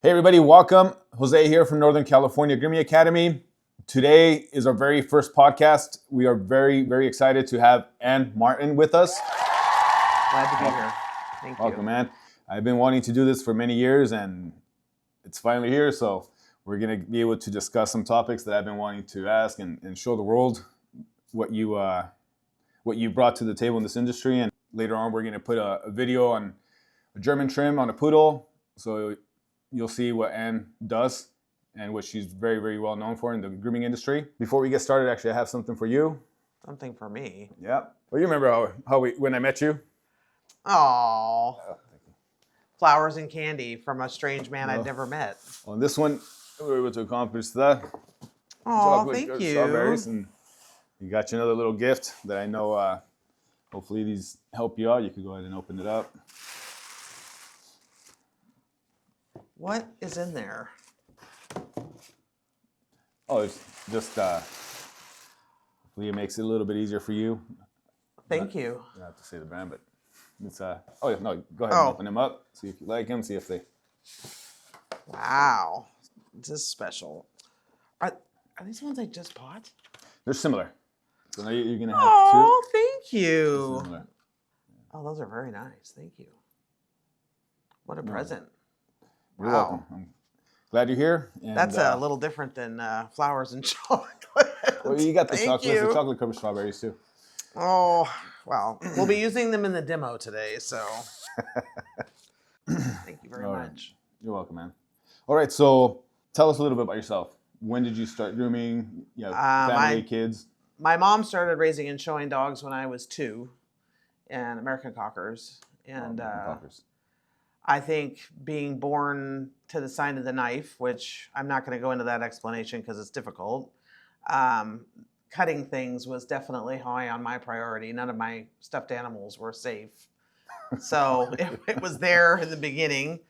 Hey everybody, welcome. Jose here from Northern California Grooming Academy. Today is our very first podcast. We are very, very excited to have Ann Martin with us. Glad to be here. Thank you. Welcome, Ann. I've been wanting to do this for many years and it's finally here, so we're going to be able to discuss some topics that I've been wanting to ask and show the world what you brought to the table in this industry. And later on, we're going to put a video on a German trim on a poodle. So you'll see what Ann does and what she's very, very well known for in the grooming industry. Before we get started, actually, I have something for you. Something for me. Yeah. Well, you remember when I met you? Oh, flowers and candy from a strange man I'd never met. On this one, we were able to accomplish that. Oh, thank you. Strawberries, and we got you another little gift that I know. Hopefully, these help you out. You could go ahead and open it up. What is in there? Oh, it's just hopefully it makes it a little bit easier for you. Thank you. You don't have to say the brand, but it's oh yeah, no, go ahead and open them up. See if you like them. See if they. Wow, this is special. Are these ones I just bought? They're similar. So now you're gonna have Oh, thank you. Similar. Oh, those are very nice. Thank you. What a present. You're welcome. I'm glad you're here. And, that's a little different than flowers and chocolate. Well, you got the chocolate. You. The chocolate covered strawberries too. Oh, well, we'll be using them in the demo today, so thank you very much. You're welcome, man. All right, so tell us a little bit about yourself. When did you start grooming? Family, kids? My mom started raising and showing dogs when I was 2, and American Cockers. And Cockers. I think being born to the sign of the knife, which I'm not going to go into that explanation because it's difficult, cutting things was definitely high on my priority. None of my stuffed animals were safe. So it was there in the beginning.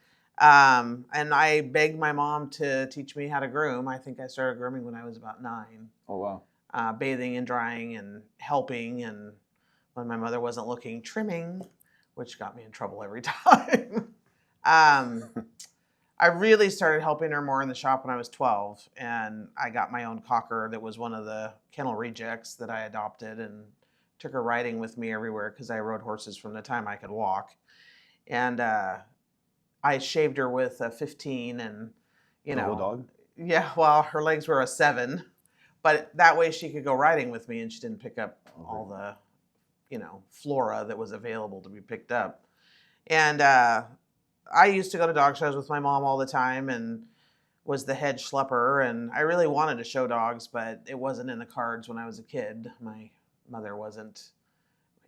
And I begged my mom to teach me how to groom. I think I started grooming when I was about 9. Oh, wow. Bathing and drying and helping. And when my mother wasn't looking, trimming, which got me in trouble every time. I really started helping her more in the shop when I was 12, and I got my own cocker that was one of the kennel rejects that I adopted and took her riding with me everywhere because I rode horses from the time I could walk. And I shaved her with a 15 and, Double dog? Yeah, well, her legs were a 7, but that way she could go riding with me and she didn't pick up all the, flora that was available to be picked up. And I used to go to dog shows with my mom all the time and was the head schlepper. And I really wanted to show dogs, but it wasn't in the cards when I was a kid. My mother wasn't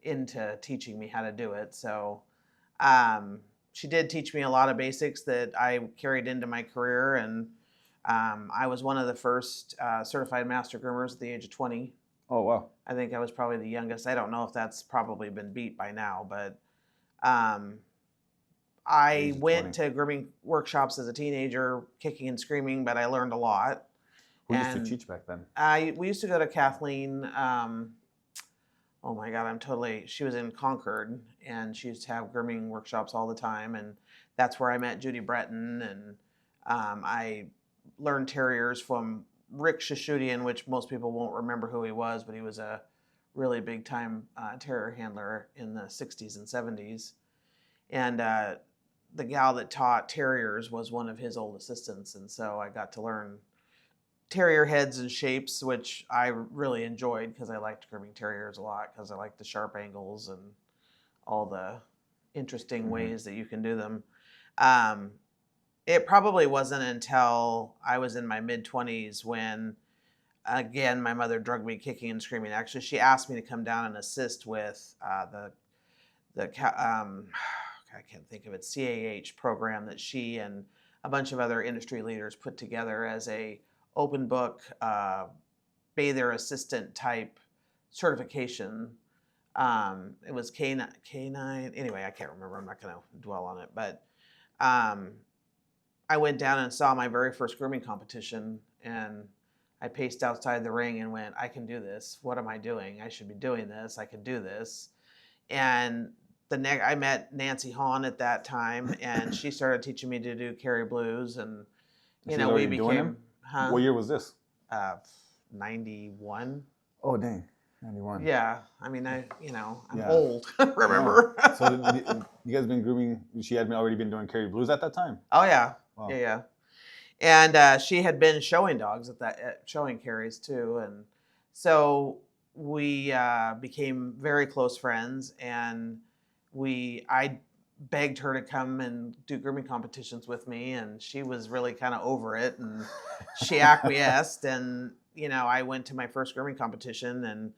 into teaching me how to do it. So she did teach me a lot of basics that I carried into my career. And I was one of the first certified master groomers at the age of 20. Oh, wow. I think I was probably the youngest. I don't know if that's probably been beat by now, but I went to grooming workshops as a teenager, kicking and screaming, but I learned a lot. Who used to teach back then? We used to go to Kathleen. Oh my God, she was in Concord, and she used to have grooming workshops all the time, and that's where I met Judy Breton, and I learned terriers from Rick Shashudian, which most people won't remember who he was, but he was a really big time terrier handler in the 60s and 70s. And the gal that taught terriers was one of his old assistants. And so I got to learn terrier heads and shapes, which I really enjoyed because I liked grooming terriers a lot because I liked the sharp angles and all the interesting ways that you can do them. It probably wasn't until I was in my mid-20s when, again, my mother drugged me kicking and screaming. Actually, she asked me to come down and assist with I can't think of it, CAH program that she and a bunch of other industry leaders put together as a open book bather assistant type certification. It was K9. Anyway, I can't remember. I'm not going to dwell on it. But I went down and saw my very first grooming competition, and I paced outside the ring and went, I can do this. What am I doing? I should be doing this. I can do this. And I met Nancy Hahn at that time, and she started teaching me to do Carry Blues, and She's we already doing them? became, What year was this? 91. Oh, dang. 91. Yeah, I mean, I'm Yeah. old. Yeah. Remember? So you guys been grooming? She had already been doing Carry Blues at that time. Oh yeah, Wow. yeah. And she had been showing dogs showing carries too, and so we became very close friends. And I begged her to come and do grooming competitions with me, and she was really kind of over it, and she acquiesced. And I went to my first grooming competition, and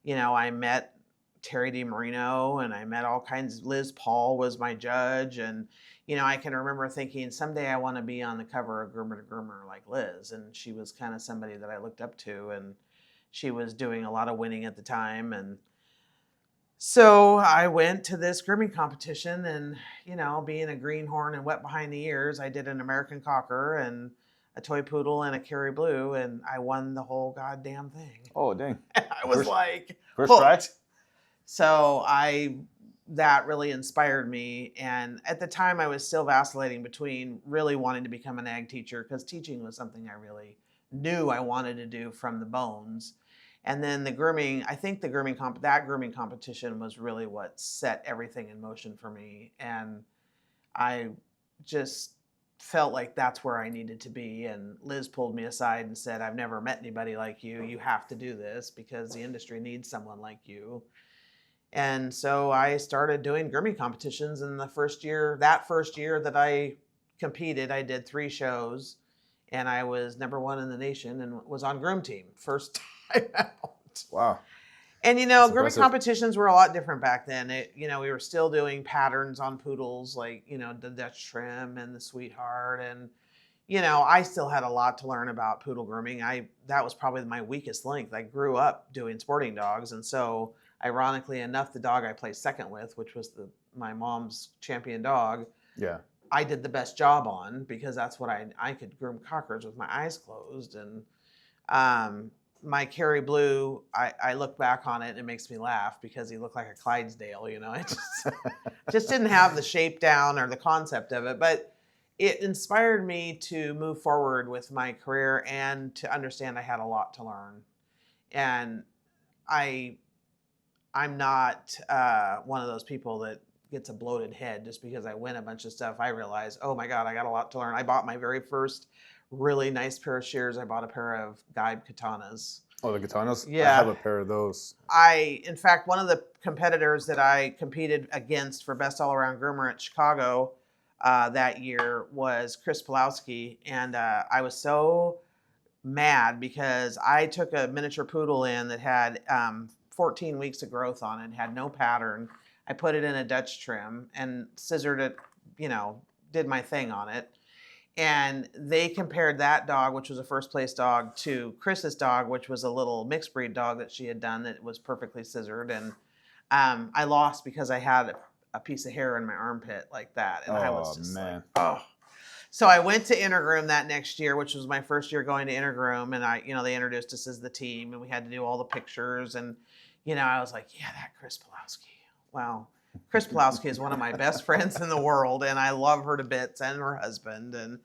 I met Terry DiMarino, and I met all kinds. Liz Paul was my judge, and I can remember thinking someday I want to be on the cover of Groomer to Groomer like Liz, and she was kind of somebody that I looked up to, and she was doing a lot of winning at the time. And so I went to this grooming competition, and being a greenhorn and wet behind the ears, I did an American Cocker and a toy poodle and a Carry Blue, and I won the whole goddamn thing. Oh, dang. I was First try? So that really inspired me. And at the time I was still vacillating between really wanting to become an ag teacher, because teaching was something I really knew I wanted to do from the bones. And then the grooming, I think that grooming competition was really what set everything in motion for me. And I just felt like that's where I needed to be. And Liz pulled me aside and said, I've never met anybody like you. You have to do this because the industry needs someone like you. And so I started doing grooming competitions. And that first year that I competed, I did 3 shows, and I was number 1 in the nation and was on Groom Team first time out. Wow. And That's grooming impressive. competitions were a lot different back then. We were still doing patterns on poodles, like the Dutch trim and the Sweetheart, and I still had a lot to learn about poodle grooming. That was probably my weakest link. I grew up doing sporting dogs, and so ironically enough, the dog I placed second with, which was my mom's champion dog, Yeah. I did the best job on, because that's what I could groom cockers with my eyes closed. And my Carry Blue, I look back on it and it makes me laugh, because he looked like a Clydesdale. It just didn't have the shape down or the concept of it, but it inspired me to move forward with my career and to understand I had a lot to learn. And I'm not one of those people that gets a bloated head just because I win a bunch of stuff. I realize, oh my God, I got a lot to learn. I bought my very first really nice pair of shears. I bought a pair of guide katanas. Oh, the katanas? Yeah. I have a pair of those. In fact, one of the competitors that I competed against for Best All Around Groomer at Chicago that year was Chris Pulowski. And I was so mad because I took a miniature poodle in that had 14 weeks of growth on it, had no pattern. I put it in a Dutch trim and scissored it, did my thing on it. And they compared that dog, which was a first place dog, to Chris's dog, which was a little mixed breed dog that she had done that was perfectly scissored. And I lost because I had a piece of hair in my armpit like that. And I was just like, oh. So I went to Intergroom that next year, which was my first year going to Intergroom. And they introduced us as the team, and we had to do all the pictures. And, I was like, yeah, that Chris Pulowski. Wow. Chris Pulowski is one of my best friends in the world, and I love her to bits, and her husband. And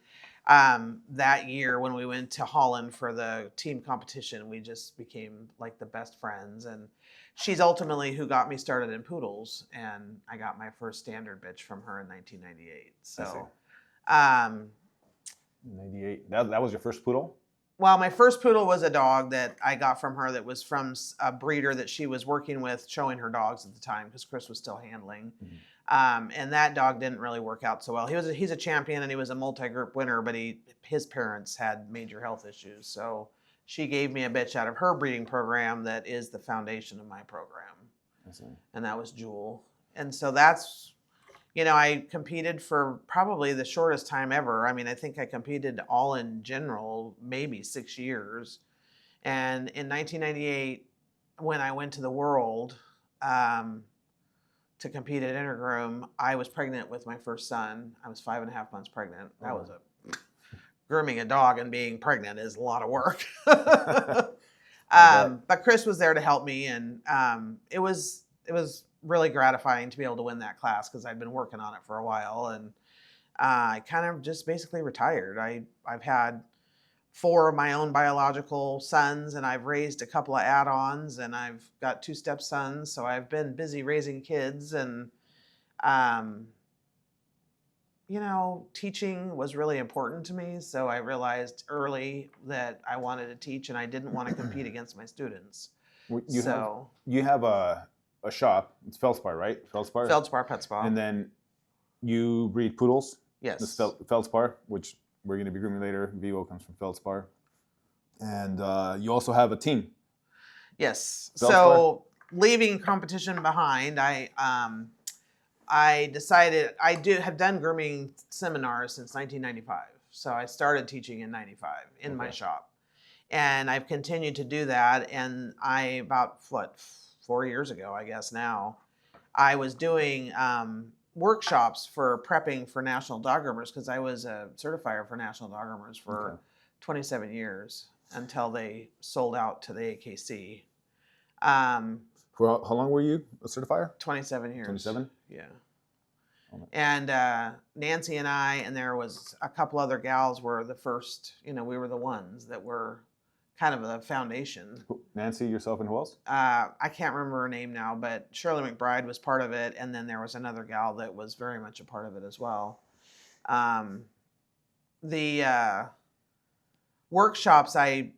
that year when we went to Holland for the team competition, we just became like the best friends. And she's ultimately who got me started in poodles, and I got my first standard bitch from her in 1998. So, 98. That was your first poodle? Well, my first poodle was a dog that I got from her that was from a breeder that she was working with, showing her dogs at the time, because Chris was still handling. Mm-hmm. And that dog didn't really work out so well. He's a champion and he was a multi-group winner, but his parents had major health issues. So she gave me a bitch out of her breeding program that is the foundation of my program. I see. And that was Jewel. And so that's... I competed for probably the shortest time ever. I mean, I think I competed all in general, maybe 6 years. And in 1998, when I went to the world to compete at Intergroom, I was pregnant with my first son. I was 5.5 months pregnant. That was grooming a dog and being pregnant is a lot of work. But Chris was there to help me, and it was really gratifying to be able to win that class because I'd been working on it for a while, and I kind of just basically retired. I've had 4 of my own biological sons, and I've raised a couple of add-ons, and I've got 2 stepsons, so I've been busy raising kids, and um, teaching was really important to me. So I realized early that I wanted to teach, and I didn't want to compete against my students. You have a shop. It's Feldspar, right? Feldspar Pet Spa. And then you breed poodles. Yes. This Feldspar, which we're going to be grooming later. Vivo comes from Feldspar. And you also have a team. Yes. Feldspar. So leaving competition behind, I decided have done grooming seminars since 1995. So I started teaching in 95 in my shop. And I've continued to do that. And about 4 years ago, I guess now, I was doing workshops for prepping for National Dog Groomers because I was a certifier for National Dog Groomers for 27 years until they sold out to the AKC. For how long were you a certifier? 27 years. 27? Yeah. And Nancy and I, and there was a couple other gals were the first, we were the ones that were kind of the foundation. Nancy, yourself, and who else? I can't remember her name now, but Shirley McBride was part of it, and then there was another gal that was very much a part of it as well. The workshops I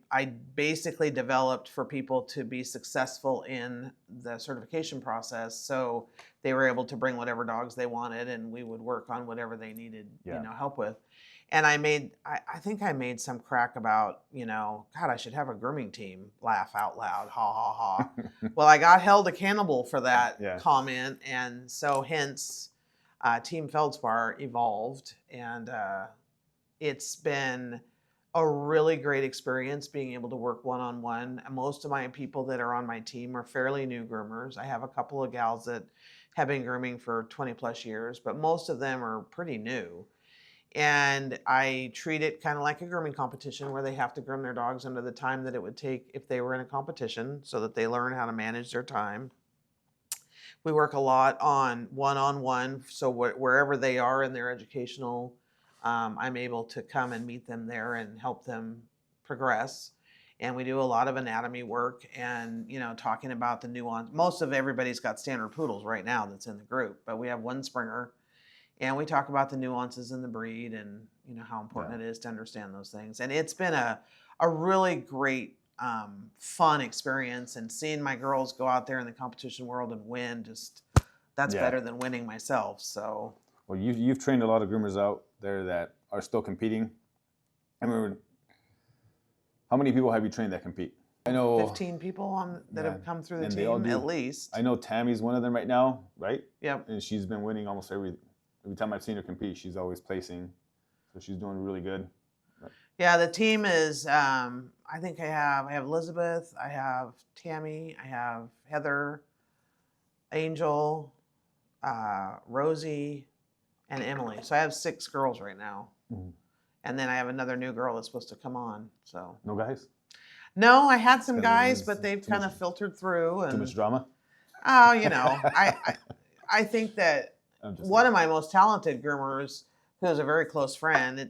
basically developed for people to be successful in the certification process, so they were able to bring whatever dogs they wanted, and we would work on whatever they needed, help with. And I think I made some crack about, God, I should have a grooming team. Laugh out loud, ha ha ha. Well, I got held accountable for that comment, and so hence Team Feldspar evolved, and it's been a really great experience being able to work one-on-one. Most of my people that are on my team are fairly new groomers. I have a couple of gals that have been grooming for 20 plus years, but most of them are pretty new. And I treat it kind of like a grooming competition where they have to groom their dogs under the time that it would take if they were in a competition so that they learn how to manage their time. We work a lot on one-on-one, so wherever they are in their educational, I'm able to come and meet them there and help them progress. And we do a lot of anatomy work and, talking about the nuance. Most of everybody's got standard poodles right now that's in the group, but we have one Springer. And we talk about the nuances in the breed and, how important it is to understand those things. And it's been a really great, fun experience. And seeing my girls go out there in the competition world and win, that's better than winning myself. So. Well, you've trained a lot of groomers out there that are still competing. I remember, how many people have you trained that compete? I know 15 people that have come through the team at least. I know Tammy's one of them right now, right? Yep. And she's been winning almost every time I've seen her compete, she's always placing. So she's doing really good. Yeah, the team is, I think I have Elizabeth, I have Tammy, I have Heather, Angel, Rosie, and Emily. So I have 6 girls right now. Mm-hmm. And then I have another new girl that's supposed to come on. So no guys? No, I had some guys, but they've kind of filtered through. And, too much drama? Oh, I think that one of my most talented groomers, who's a very close friend,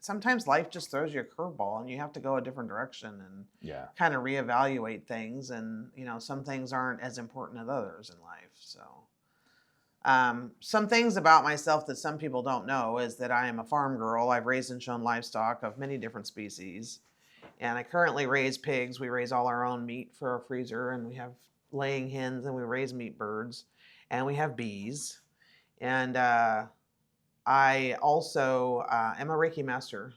sometimes life just throws you a curveball and you have to go a different direction and kind of reevaluate things. And, some things aren't as important as others in life. So some things about myself that some people don't know is that I am a farm girl. I've raised and shown livestock of many different species. And I currently raise pigs. We raise all our own meat for our freezer, and we have laying hens, and we raise meat birds, and we have bees. And I also am a Reiki master.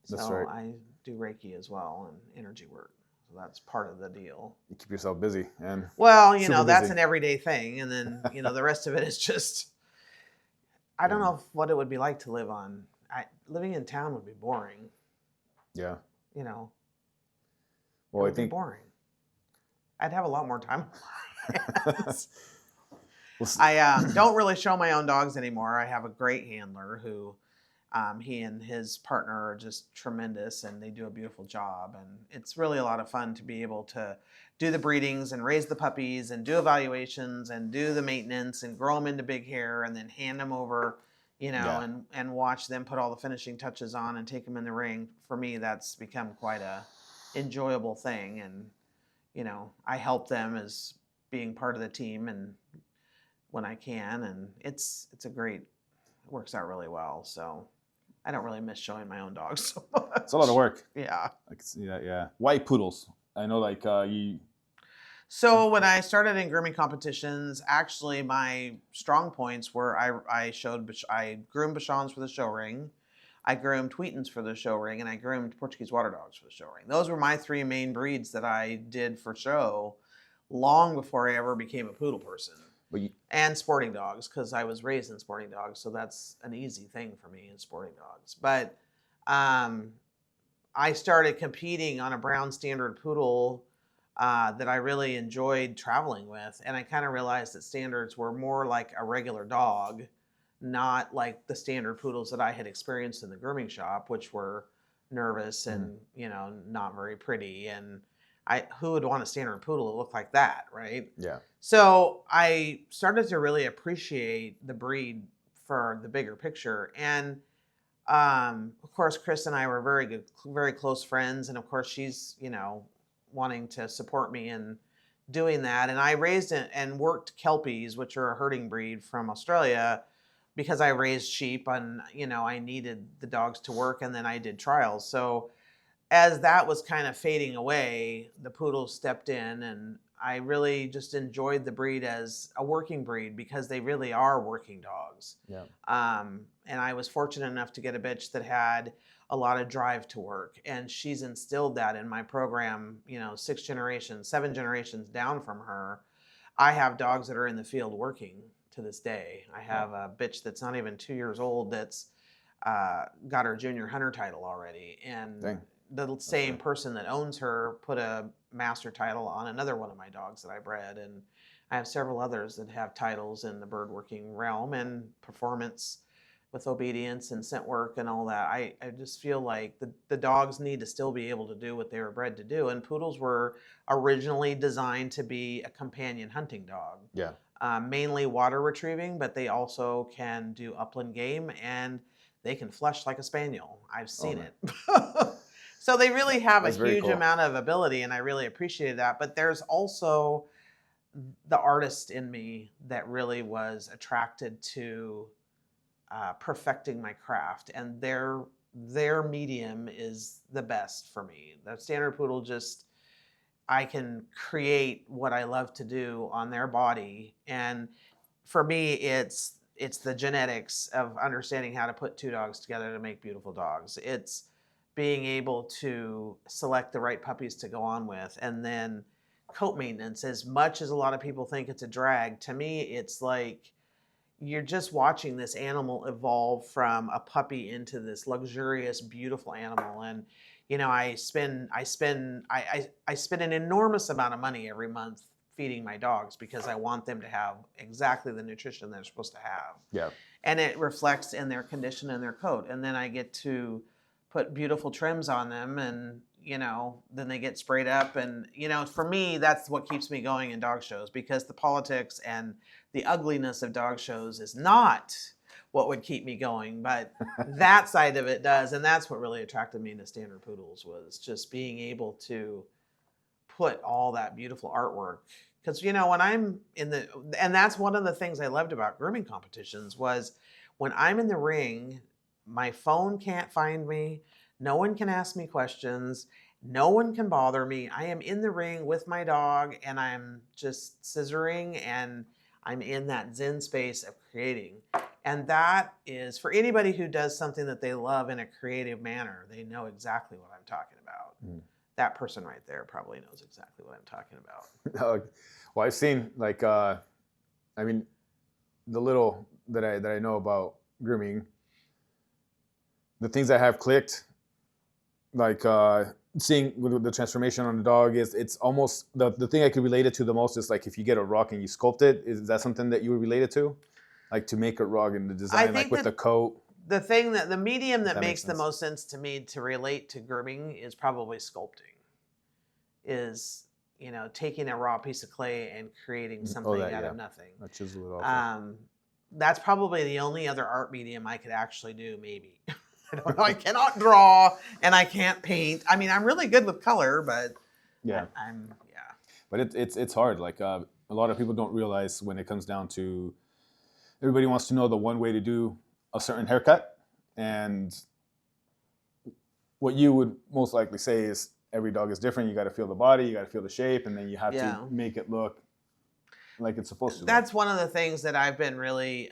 So that's right. I do Reiki as well and energy work. So that's part of the deal. You keep yourself busy. And well, that's an everyday thing. And then, the rest of it is just, I don't know what it would be like to live on. Living in town would be boring. Yeah. Well, I think be boring. I'd have a lot more time. I don't really show my own dogs anymore. I have a great handler who He and his partner are just tremendous, and they do a beautiful job. And it's really a lot of fun to be able to do the breedings and raise the puppies and do evaluations and do the maintenance and grow them into big hair and then hand them over, Yeah. and watch them put all the finishing touches on and take them in the ring. For me, that's become quite a enjoyable thing. And, I help them as being part of the team and when I can. And it's a great, it works out really well. So I don't really miss showing my own dogs so much. It's a lot of work. Yeah. I can see that. Yeah. White poodles. I know, like you. So when I started in grooming competitions, actually my strong points were I groomed Bichons for the show ring, I groomed Wheatons for the show ring, and I groomed Portuguese water dogs for the show ring. Those were my three main breeds that I did for show long before I ever became a poodle person. But you, And sporting dogs, because I was raised in sporting dogs, so that's an easy thing for me in sporting dogs. But I started competing on a brown standard poodle that I really enjoyed traveling with, and I kind of realized that standards were more like a regular dog, not like the standard poodles that I had experienced in the grooming shop, which were nervous and not very pretty. And who would want a standard poodle that looked like that, right? yeah. So I started to really appreciate the breed for the bigger picture. And of course, Chris and I were very close friends. And of course, she's, wanting to support me in doing that. And I raised and worked Kelpies, which are a herding breed from Australia, because I raised sheep and, I needed the dogs to work. And then I did trials. So as that was kind of fading away, the poodles stepped in, and I really just enjoyed the breed as a working breed because they really are working dogs. Yeah. And I was fortunate enough to get a bitch that had a lot of drive to work, and she's instilled that in my program. 7 generations down from her, I have dogs that are in the field working to this day. I have a bitch that's not even 2 years old that's got her junior hunter title already, and Dang. the same person that owns her put a master title on another one of my dogs that I bred. And I have several others that have titles in the bird working realm and performance with obedience and scent work and all that. I just feel like the dogs need to still be able to do what they were bred to do. And poodles were originally designed to be a companion hunting dog. Yeah. Mainly water retrieving, but they also can do upland game, and they can flush like a spaniel. I've seen it. So they really have a huge amount of ability, and I really appreciated that. But there's also the artist in me that really was attracted to perfecting my craft, and their medium is the best for me. The standard poodle, just I can create what I love to do on their body, and for me, it's the genetics of understanding how to put two dogs together to make beautiful dogs. It's being able to select the right puppies to go on with, and then coat maintenance. As much as a lot of people think it's a drag, to me, it's like you're just watching this animal evolve from a puppy into this luxurious, beautiful animal. And I spend an enormous amount of money every month feeding my dogs because I want them to have exactly the nutrition they're supposed to have. Yeah. And it reflects in their condition and their coat. And then I get to put beautiful trims on them, and then they get sprayed up. And for me, that's what keeps me going in dog shows, because the politics and the ugliness of dog shows is not what would keep me going, but that side of it does. And that's what really attracted me to standard poodles, was just being able to put all that beautiful artwork. Because when I'm and that's one of the things I loved about grooming competitions, was when I'm in the ring, my phone can't find me. No one can ask me questions. No one can bother me. I am in the ring with my dog, and I'm just scissoring, and I'm in that zen space of creating. And that is, for anybody who does something that they love in a creative manner, they know exactly what I'm talking about. That person right there probably knows exactly what I'm talking about. Well, I've seen, like, the little that I know about grooming, the things that have clicked, like seeing the transformation on the dog, it's almost the thing I could relate it to the most is like if you get a rug and you sculpt it. Is that something that you would relate it to? Like to make a rug and the design, like with the coat? the medium that That makes makes the sense. most sense to me to relate to grooming is probably sculpting. Is, taking a raw piece of clay and creating something that, out yeah. of nothing. I chisel it off. That's probably the only other art medium I could actually do, maybe. I don't know. I cannot draw and I can't paint. I mean, I'm really good with color, but Yeah. yeah. But it's hard. Like a lot of people don't realize when it comes down to, everybody wants to know the one way to do a certain haircut, and what you would most likely say is every dog is different. You got to feel the body, you got to feel the shape, and then you have to make it look like it's supposed to. That's one of the things that I've been really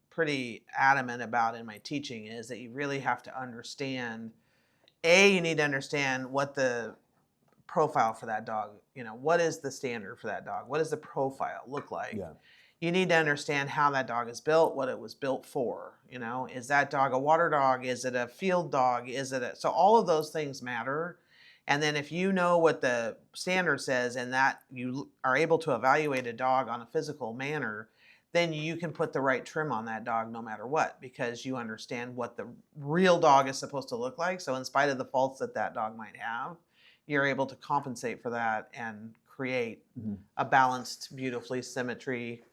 pretty adamant about in my teaching, is that you really have to understand. You need to understand what the profile for that dog, what is the standard for that dog? What does the profile look like? Yeah. You need to understand how that dog is built, what it was built for. Is that dog a water dog? Is it a field dog? So all of those things matter. And then if you know what the standard says and that you are able to evaluate a dog on a physical manner, then you can put the right trim on that dog no matter what, because you understand what the real dog is supposed to look like. So in spite of the faults that dog might have, you're able to compensate for that and create a balanced, beautifully symmetry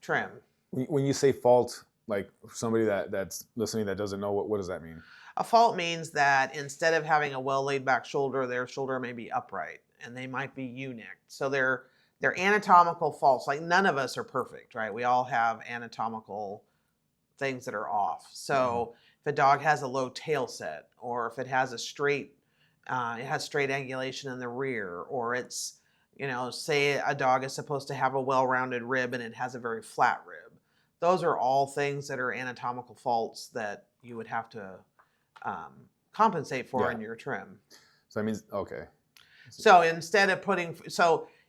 trim. When you say fault, like somebody that's listening that doesn't know, what does that mean? A fault means that instead of having a well laid back shoulder, their shoulder may be upright and they might be ewe-necked. So they're anatomical faults. Like, none of us are perfect, right? We all have anatomical things that are off. So if a dog has a low tail set, or if it has a straight, it has straight angulation in the rear, or it's, say a dog is supposed to have a well-rounded rib and it has a very flat rib. Those are all things that are anatomical faults that you would have to compensate for in your trim. So that means, okay. So instead of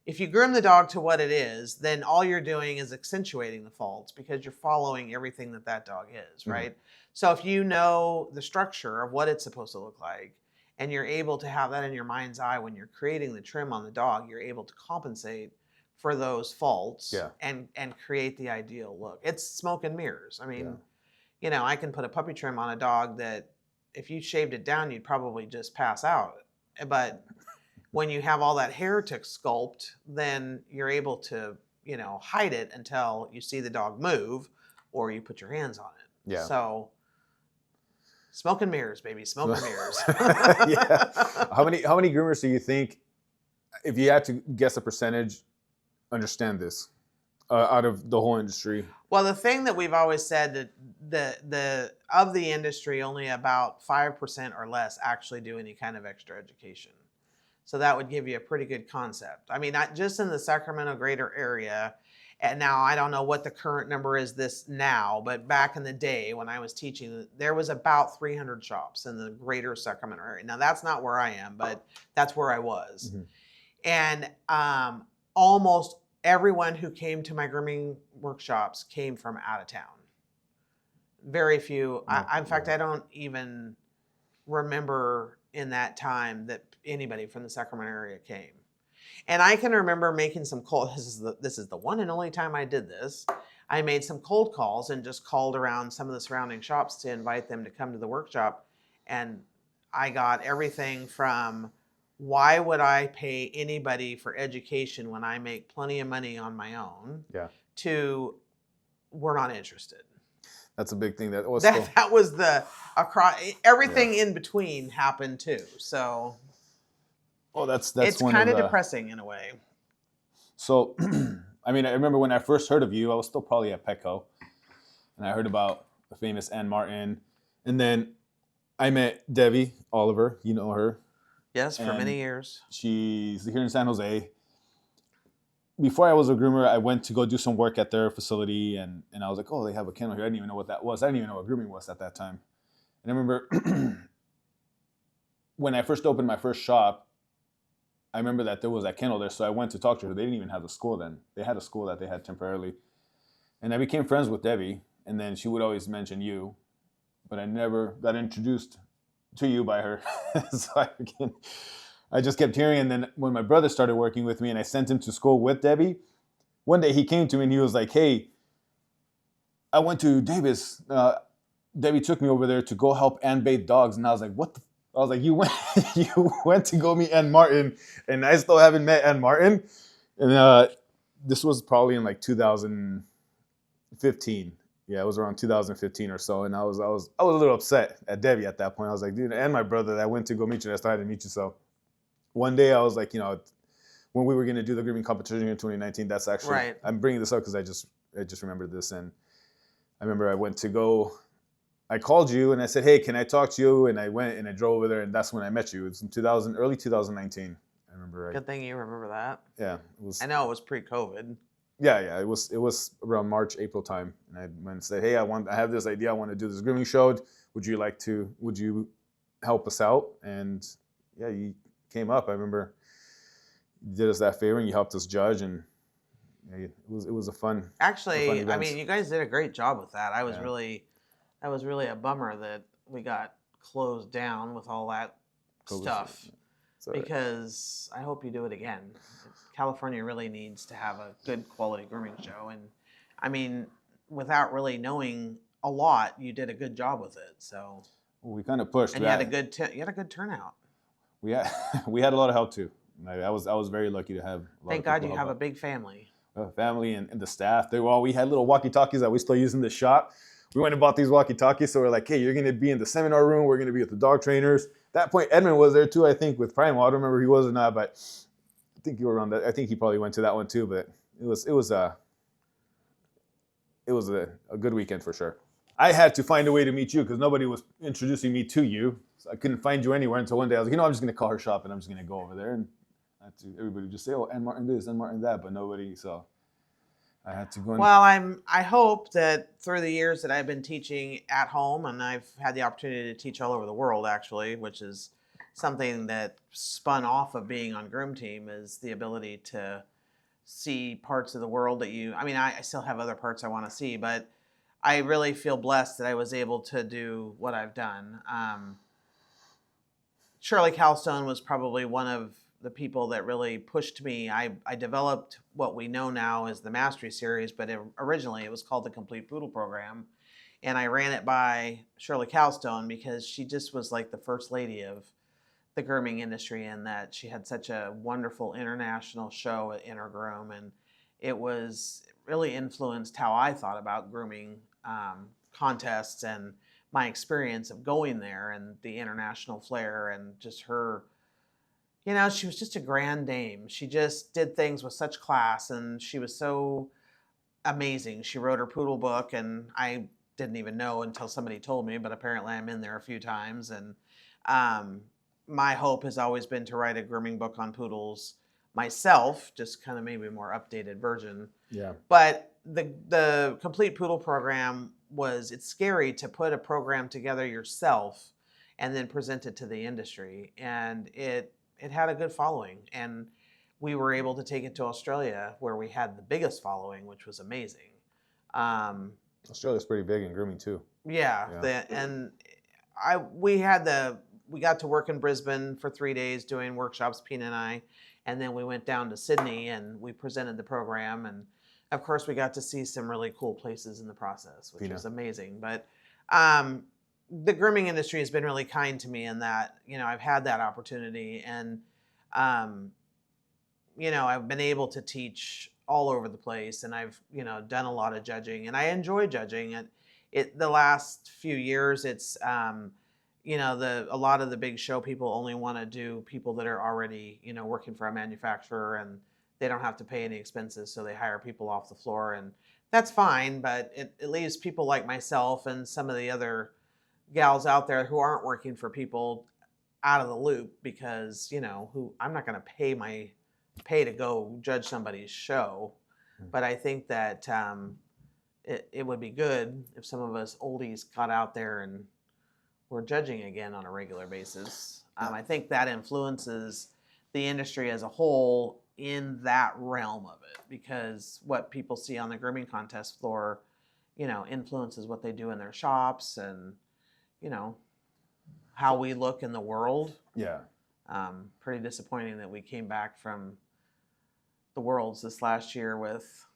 if you groom the dog to what it is, then all you're doing is accentuating the faults, because you're following everything that dog is, right? So if you know the structure of what it's supposed to look like, and you're able to have that in your mind's eye when you're creating the trim on the dog, you're able to compensate for those faults and create the ideal look. It's smoke and mirrors. I mean, I can put a puppy trim on a dog that if you shaved it down, you'd probably just pass out. But when you have all that hair to sculpt, then you're able to, hide it until you see the dog move or you put your hands on it. Yeah. So smoke and mirrors, baby. Smoke and mirrors. Yeah. How many groomers do you think, if you had to guess a percentage, understand this out of the whole industry? Well, the thing that we've always said, that of the industry, only about 5% or less actually do any kind of extra education. So that would give you a pretty good concept. I mean, not just in the Sacramento greater area. And now I don't know what the current number is this now, but back in the day when I was teaching, there was about 300 shops in the greater Sacramento area. Now that's not where I am, but that's where I was. And almost everyone who came to my grooming workshops came from out of town. Very few. In fact, I don't even remember in that time that anybody from the Sacramento area came. And I can remember making some cold. This is the one and only time I did this. I made some cold calls and just called around some of the surrounding shops to invite them to come to the workshop. And I got everything from, why would I pay anybody for education when I make plenty of money on my own? To, we're not interested. That's a big thing. That was everything in between happened too. So that's it's kind of depressing in a way. So, I mean, I remember when I first heard of you, I was still probably at Petco, and I heard about the famous Ann Martin, and then I met Debbie Oliver. You know her. Yes, for many years. She's here in San Jose. Before I was a groomer, I went to go do some work at their facility, and I was like, oh, they have a kennel here. I didn't even know what that was. I didn't even know what grooming was at that time. And I remember when I first opened my first shop, I remember that there was that kennel there, so I went to talk to her. They didn't even have a school then. They had a school that they had temporarily. And I became friends with Debbie, and then she would always mention you, but I never got introduced to you by her. So I just kept hearing, and then when my brother started working with me and I sent him to school with Debbie, one day he came to me and he was like, hey, I went to Davis. Debbie took me over there to go help Ann bait dogs, and I was like, "What the?" I was like, "You went, you went to go meet Ann Martin, and I still haven't met Ann Martin." And this was probably in like 2015. Yeah, it was around 2015 or so, and I was a little upset at Debbie at that point. I was like, "Dude," and my brother that went to go meet you, and I started to meet you. So one day I was like, when we were going to do the grooming competition in 2019, that's actually Right. I'm bringing this up because I just remembered this, and I remember I went to go. I called you and I said, "Hey, can I talk to you?" And I went and I drove over there, and that's when I met you. It was in early 2019. I remember. Good thing you remember that. Yeah, it was. I know it was pre-COVID. Yeah. It was around March, April time, and I went and said, "Hey, I have this idea. I want to do this grooming show. Would you help us out?" And yeah, you came up. I remember you did us that favor and you helped us judge, and yeah, it was a fun Actually, I event. mean, you guys did a great job with that. Yeah. That was really a bummer that we got closed down with all that stuff. Right. Because I hope you do it again. California really needs to have a good quality grooming show, and I mean, without really knowing a lot, you did a good job with it. So We kind of pushed. and you had a good turnout. We had we had a lot of help too. I was very lucky to have. A lot Thank of God people you help have a out. big family. Family and the staff. We had little walkie-talkies that we still use in the shop. We went and bought these walkie-talkies, so we're like, "Hey, you're going to be in the seminar room. We're going to be with the dog trainers." At that point, Edmund was there too, I think, with Primal. I don't remember if he was or not, but I think you were around that. I think he probably went to that one too. But it was a good weekend for sure. I had to find a way to meet you because nobody was introducing me to you. So I couldn't find you anywhere until one day I was like, I'm just going to call her shop and I'm just going to go over there. And everybody would just say, "Oh, and Martin this, and Martin that," but nobody. So I had to go in. Well, I hope that through the years that I've been teaching at home, and I've had the opportunity to teach all over the world actually, which is something that spun off of being on Groom Team, is the ability to see parts of the world that I still have other parts I want to see, but I really feel blessed that I was able to do what I've done. Shirley Calstone was probably one of the people that really pushed me. I developed what we know now as the Mastery Series, but originally it was called the Complete Poodle Program. And I ran it by Shirley Calstone because she just was like the first lady of the grooming industry, in that she had such a wonderful international show at Intergroom, and it really influenced how I thought about grooming contests and my experience of going there and the international flair, and just her, she was just a grand dame. She just did things with such class, and she was so amazing. She wrote her poodle book, and I didn't even know until somebody told me, but apparently I'm in there a few times. And my hope has always been to write a grooming book on poodles myself, just kind of maybe a more updated version. Yeah. But the Complete Poodle Program it's scary to put a program together yourself and then present it to the industry. And it had a good following. And we were able to take it to Australia, where we had the biggest following, which was amazing. Australia's pretty big in grooming too. Yeah. We got to work in Brisbane for 3 days doing workshops, Pina and I, and then we went down to Sydney and we presented the program, and of course we got to see some really cool places in the process, which was amazing. But the grooming industry has been really kind to me in that, I've had that opportunity, and I've been able to teach all over the place, and I've done a lot of judging, and I enjoy judging. The last few years, it's a lot of the big show people only want to do people that are already working for a manufacturer, and they don't have to pay any expenses, so they hire people off the floor, and that's fine. But it leaves people like myself and some of the other gals out there who aren't working for people out of the loop, because I'm not going to pay to go judge somebody's show. But I think that it would be good if some of us oldies got out there and were judging again on a regular basis. I think that influences the industry as a whole in that realm of it, because what people see on the grooming contest floor, influences what they do in their shops, and how we look in the world. Yeah. Pretty disappointing that we came back from the Worlds this last year with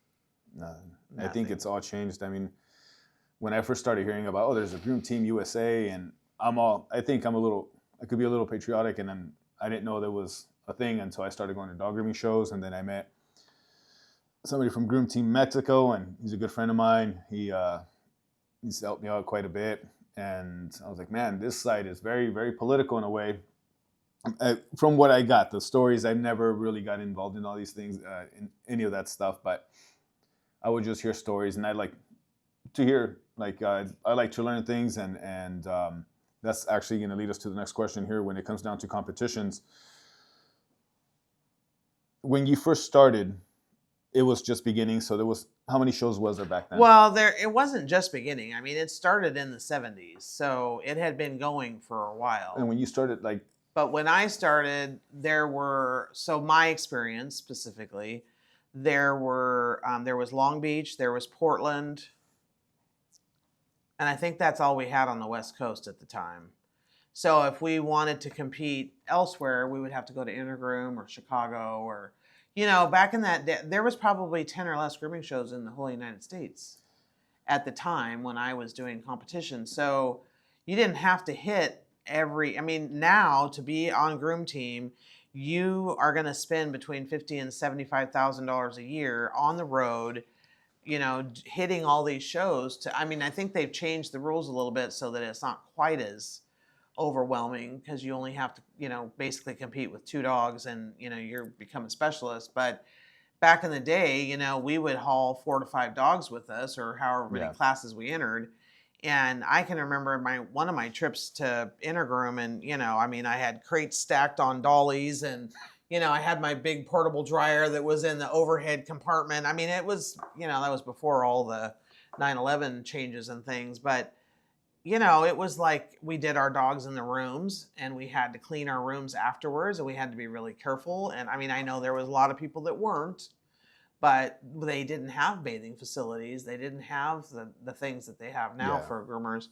I think it's all changed. I mean, when I first started hearing about, oh, there's a Groom Team USA, and I think I could be a little patriotic, and then I didn't know there was a thing until I started going to dog grooming shows, and then I met somebody from Groom Team Mexico, and he's a good friend of mine. He's helped me out quite a bit, and I was like, man, this side is very, very political in a way. From what I got, the stories, I never really got involved in all these things, in any of that stuff, but I would just hear stories, and I like to hear, like, I like to learn things, and that's actually going to lead us to the next question here. When it comes down to competitions, when you first started, it was just beginning. So how many shows was there back then? Well, it wasn't just beginning. I mean, it started in the 70s, so it had been going for a while. And when you started, like, but when I started, so my experience specifically, there was Long Beach, there was Portland, and I think that's all we had on the West Coast at the time. So if we wanted to compete elsewhere, we would have to go to Intergroom or Chicago, or, back in that day, there was probably 10 or less grooming shows in the whole United States at the time when I was doing competition. So you didn't have to hit now to be on Groom Team, you are going to spend between $50,000 and $75,000 a year on the road, hitting all these shows. I think they've changed the rules a little bit so that it's not quite as overwhelming, because you only have to, basically compete with 2 dogs, and, you're become a specialist. But back in the day, we would haul 4 to 5 dogs with us, or however many classes we entered. And I can remember one of my trips to Intergroom, and, I had crates stacked on dollies, and, I had my big portable dryer that was in the overhead compartment. It was, that was before all the 9/11 changes and things. But, it was like we did our dogs in the rooms, and we had to clean our rooms afterwards, and we had to be really careful. And I know there was a lot of people that weren't, but they didn't have bathing facilities. They didn't have the things that they have now for groomers.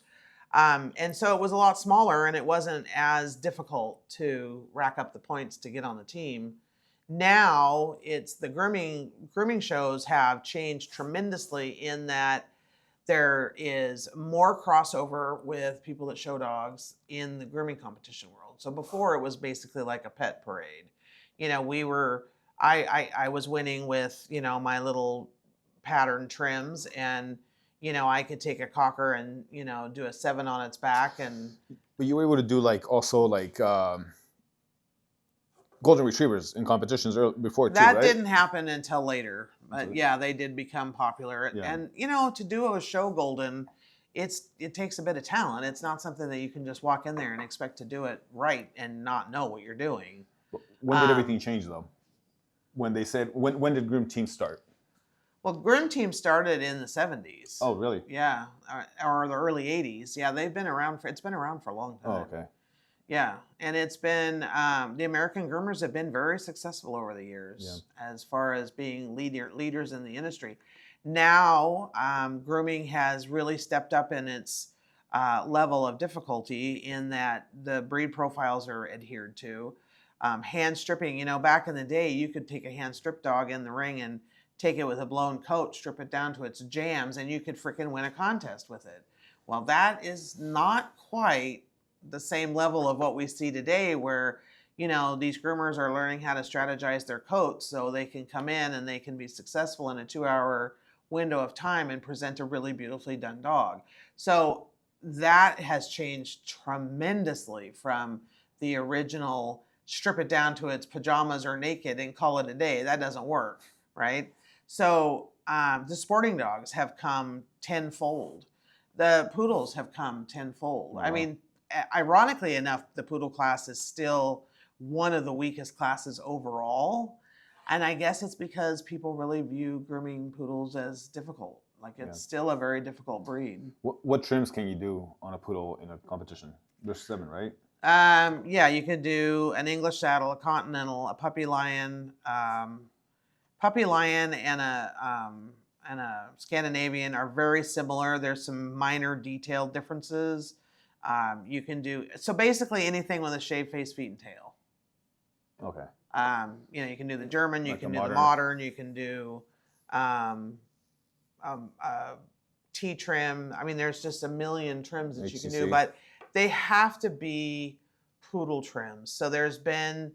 And so it was a lot smaller, and it wasn't as difficult to rack up the points to get on the team. Now it's the grooming shows have changed tremendously, in that there is more crossover with people that show dogs in the grooming competition world. So before, it was basically like a pet parade. I was winning with, my little pattern trims, and, I could take a cocker and, do a 7 on its back. But you were able to do golden retrievers in competitions before too, right? That didn't happen until later, but yeah, they did become popular. Yeah. And, to do a show golden, it takes a bit of talent. It's not something that you can just walk in there and expect to do it right and not know what you're doing. When did everything change, though? When they said, when did Groom Team start? Well, Groom Team started in the 70s. Oh, really? Yeah, or the early 80s. Yeah, it's been around for a long time. Oh, okay. Yeah, and it's been, the American groomers have been very successful over the years, as far as being leaders in the industry. Now, grooming has really stepped up in its level of difficulty, in that the breed profiles are adhered to. Hand stripping, back in the day, you could take a hand strip dog in the ring and take it with a blown coat, strip it down to its jams, and you could freaking win a contest with it. Well, that is not quite the same level of what we see today, where, these groomers are learning how to strategize their coats so they can come in and they can be successful in a 2-hour window of time and present a really beautifully done dog. So that has changed tremendously from the original strip it down to its pajamas or naked and call it a day. That doesn't work, right? So the sporting dogs have come tenfold. The poodles have come tenfold. Wow. Ironically enough, the poodle class is still one of the weakest classes overall. And I guess it's because people really view grooming poodles as difficult. Like, it's still a very difficult breed. What trims can you do on a poodle in a competition? There's 7, right? Yeah, you could do an English saddle, a continental, a puppy lion and a Scandinavian are very similar. There's some minor detailed differences. You can do, so basically anything with a shaved face, feet, and tail. Okay. You can do the German, you can do the modern, you can do T trim. I mean, there's just a million trims that you can do, HCC. but they have to be poodle trims. So there's been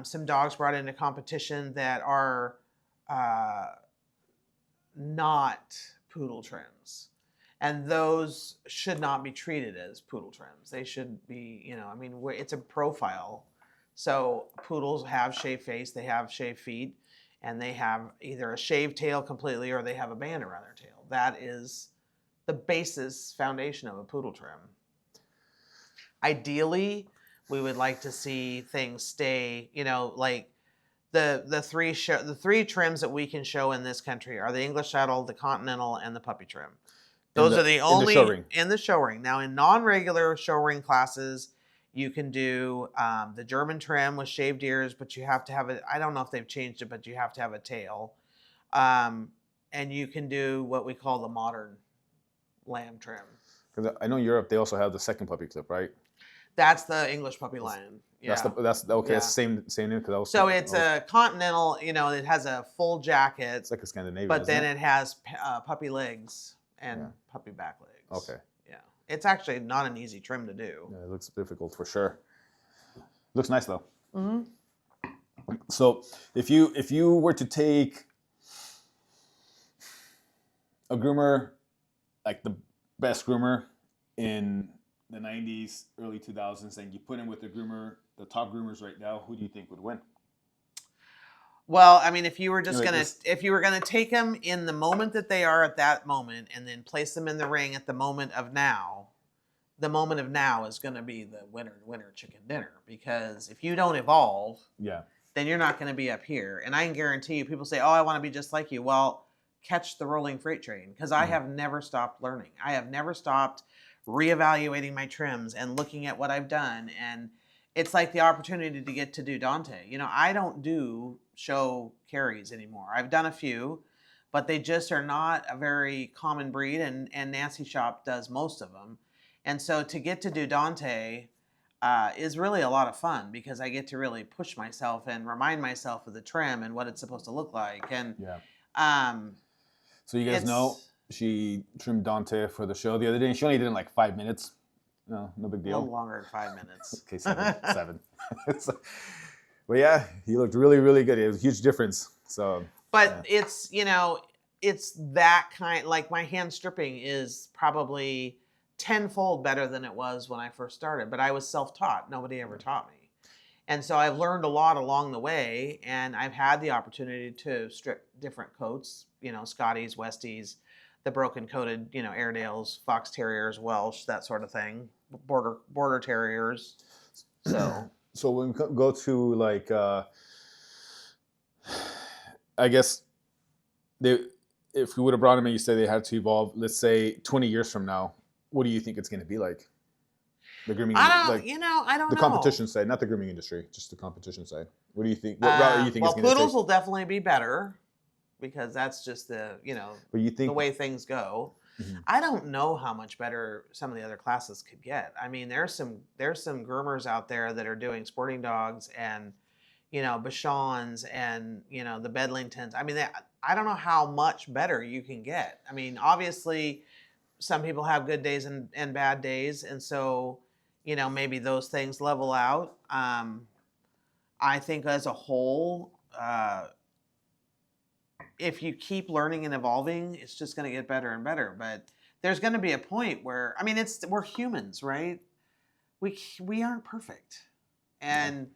some dogs brought into competition that are not poodle trims. And those should not be treated as poodle trims. They should be, you know, I mean, it's a profile. So poodles have shaved face, they have shaved feet, and they have either a shaved tail completely or they have a band around their tail. That is the basis foundation of a poodle trim. Ideally, we would like to see things stay, you know, like the three trims that we can show in this country are the English saddle, the Continental, and the puppy trim. Those are the only in the show ring. Now, in non-regular show ring classes, you can do the German trim with shaved ears, but you have to have it. I don't know if they've changed it, but you have to have a tail. And you can do what we call the modern lamb trim. Because I know in Europe they also have the second puppy clip, right? That's the English puppy lion. Yeah. That's okay. Yeah. That's the same name. So it's a Continental. You know, it has a full jacket. It's like a Scandinavian. But then it has puppy legs and puppy back legs. Okay. Yeah. It's actually not an easy trim to do. Yeah, it looks difficult for sure. Looks nice though. Mm-hmm. So if you were to take a groomer, like the best groomer in the 90s, early 2000s, and you put him with the top groomers right now, who do you think would win? Well, I mean, if you were gonna take them in the moment that they are at that moment, and then place them in the ring at the moment of now is going to be the winner chicken dinner. Because if you don't evolve, then you're not going to be up here. And I can guarantee you, people say, "Oh, I want to be just like you." Well, catch the rolling freight train, because I have never stopped learning. I have never stopped reevaluating my trims and looking at what I've done. And it's like the opportunity to get to do Dante. You know, I don't do show carries anymore. I've done a few, but they just are not a very common breed, and Nancy Shop does most of them. And so to get to do Dante is really a lot of fun, because I get to really push myself and remind myself of the trim and what it's supposed to look like. And so you guys know she trimmed Dante for the show the other day, and she only did it in like 5 minutes. No big deal. A little longer than 5 minutes. Okay, seven. But yeah, he looked really, really good. It was a huge difference. So, but it's, you know, it's that kind, like my hand stripping is probably tenfold better than it was when I first started. But I was self-taught. Nobody ever taught me. And so I've learned a lot along the way, and I've had the opportunity to strip different coats, you know, Scotties, Westies, the broken coated, you know, Airedales, Fox Terriers, Welsh, that sort of thing, border Terriers. So when we go to like, I guess if we would have brought him and you say they had to evolve, let's say 20 years from now, what do you think it's going to be like? The grooming, I don't know. The competition side, not the grooming industry, just the competition side. What do you think? What route do you think it's going to take? Well, poodles will definitely be better, because that's just the way things go. Mm-hmm. I don't know how much better some of the other classes could get. I mean, there's some groomers out there that are doing sporting dogs and, you know, Bichons and, you know, the Bedlingtons. I mean, I don't know how much better you can get. I mean, obviously, some people have good days and bad days, and so, you know, maybe those things level out. I think as a whole, if you keep learning and evolving, it's just going to get better and better. But there's going to be a point where, I mean, we're humans, right? We aren't perfect. And,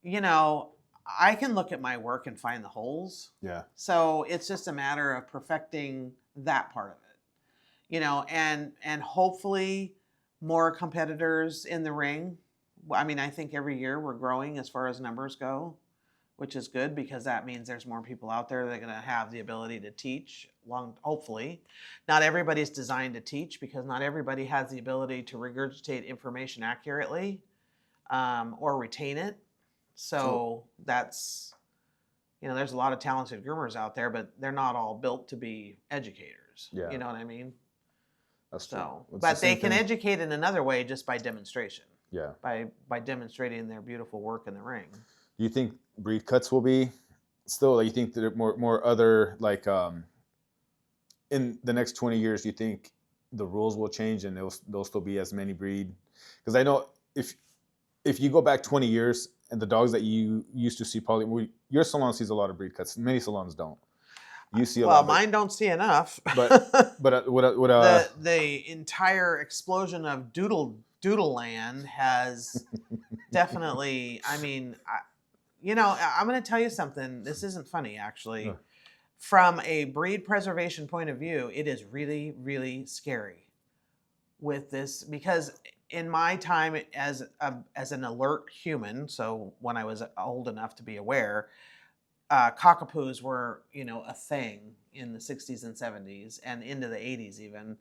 you know, I can look at my work and find the holes. Yeah. So it's just a matter of perfecting that part of it, you know, and hopefully more competitors in the ring. I mean, I think every year we're growing as far as numbers go, which is good, because that means there's more people out there that are going to have the ability to teach. Hopefully. Not everybody's designed to teach, because not everybody has the ability to regurgitate information accurately or retain it. So that's, you know, there's a lot of talented groomers out there, but they're not all built to be educators. Yeah. You know what I mean? That's true. But they can educate in another way, just by demonstration. Yeah. By demonstrating their beautiful work in the ring. Do you think breed cuts will be still? Like, you think that more other like in the next 20 years, do you think the rules will change and there'll still be as many breed? Because I know if you go back 20 years and the dogs that you used to see, probably your salon sees a lot of breed cuts. Many salons don't. You see a Well, lot, mine don't see enough. but what The entire explosion of doodle land has definitely. I mean, I'm going to tell you something. This isn't funny, actually. From a breed preservation point of view, it is really, really scary with this, because in my time as an alert human, so when I was old enough to be aware, cockapoos were, a thing in the 60s and 70s and into the 80s even.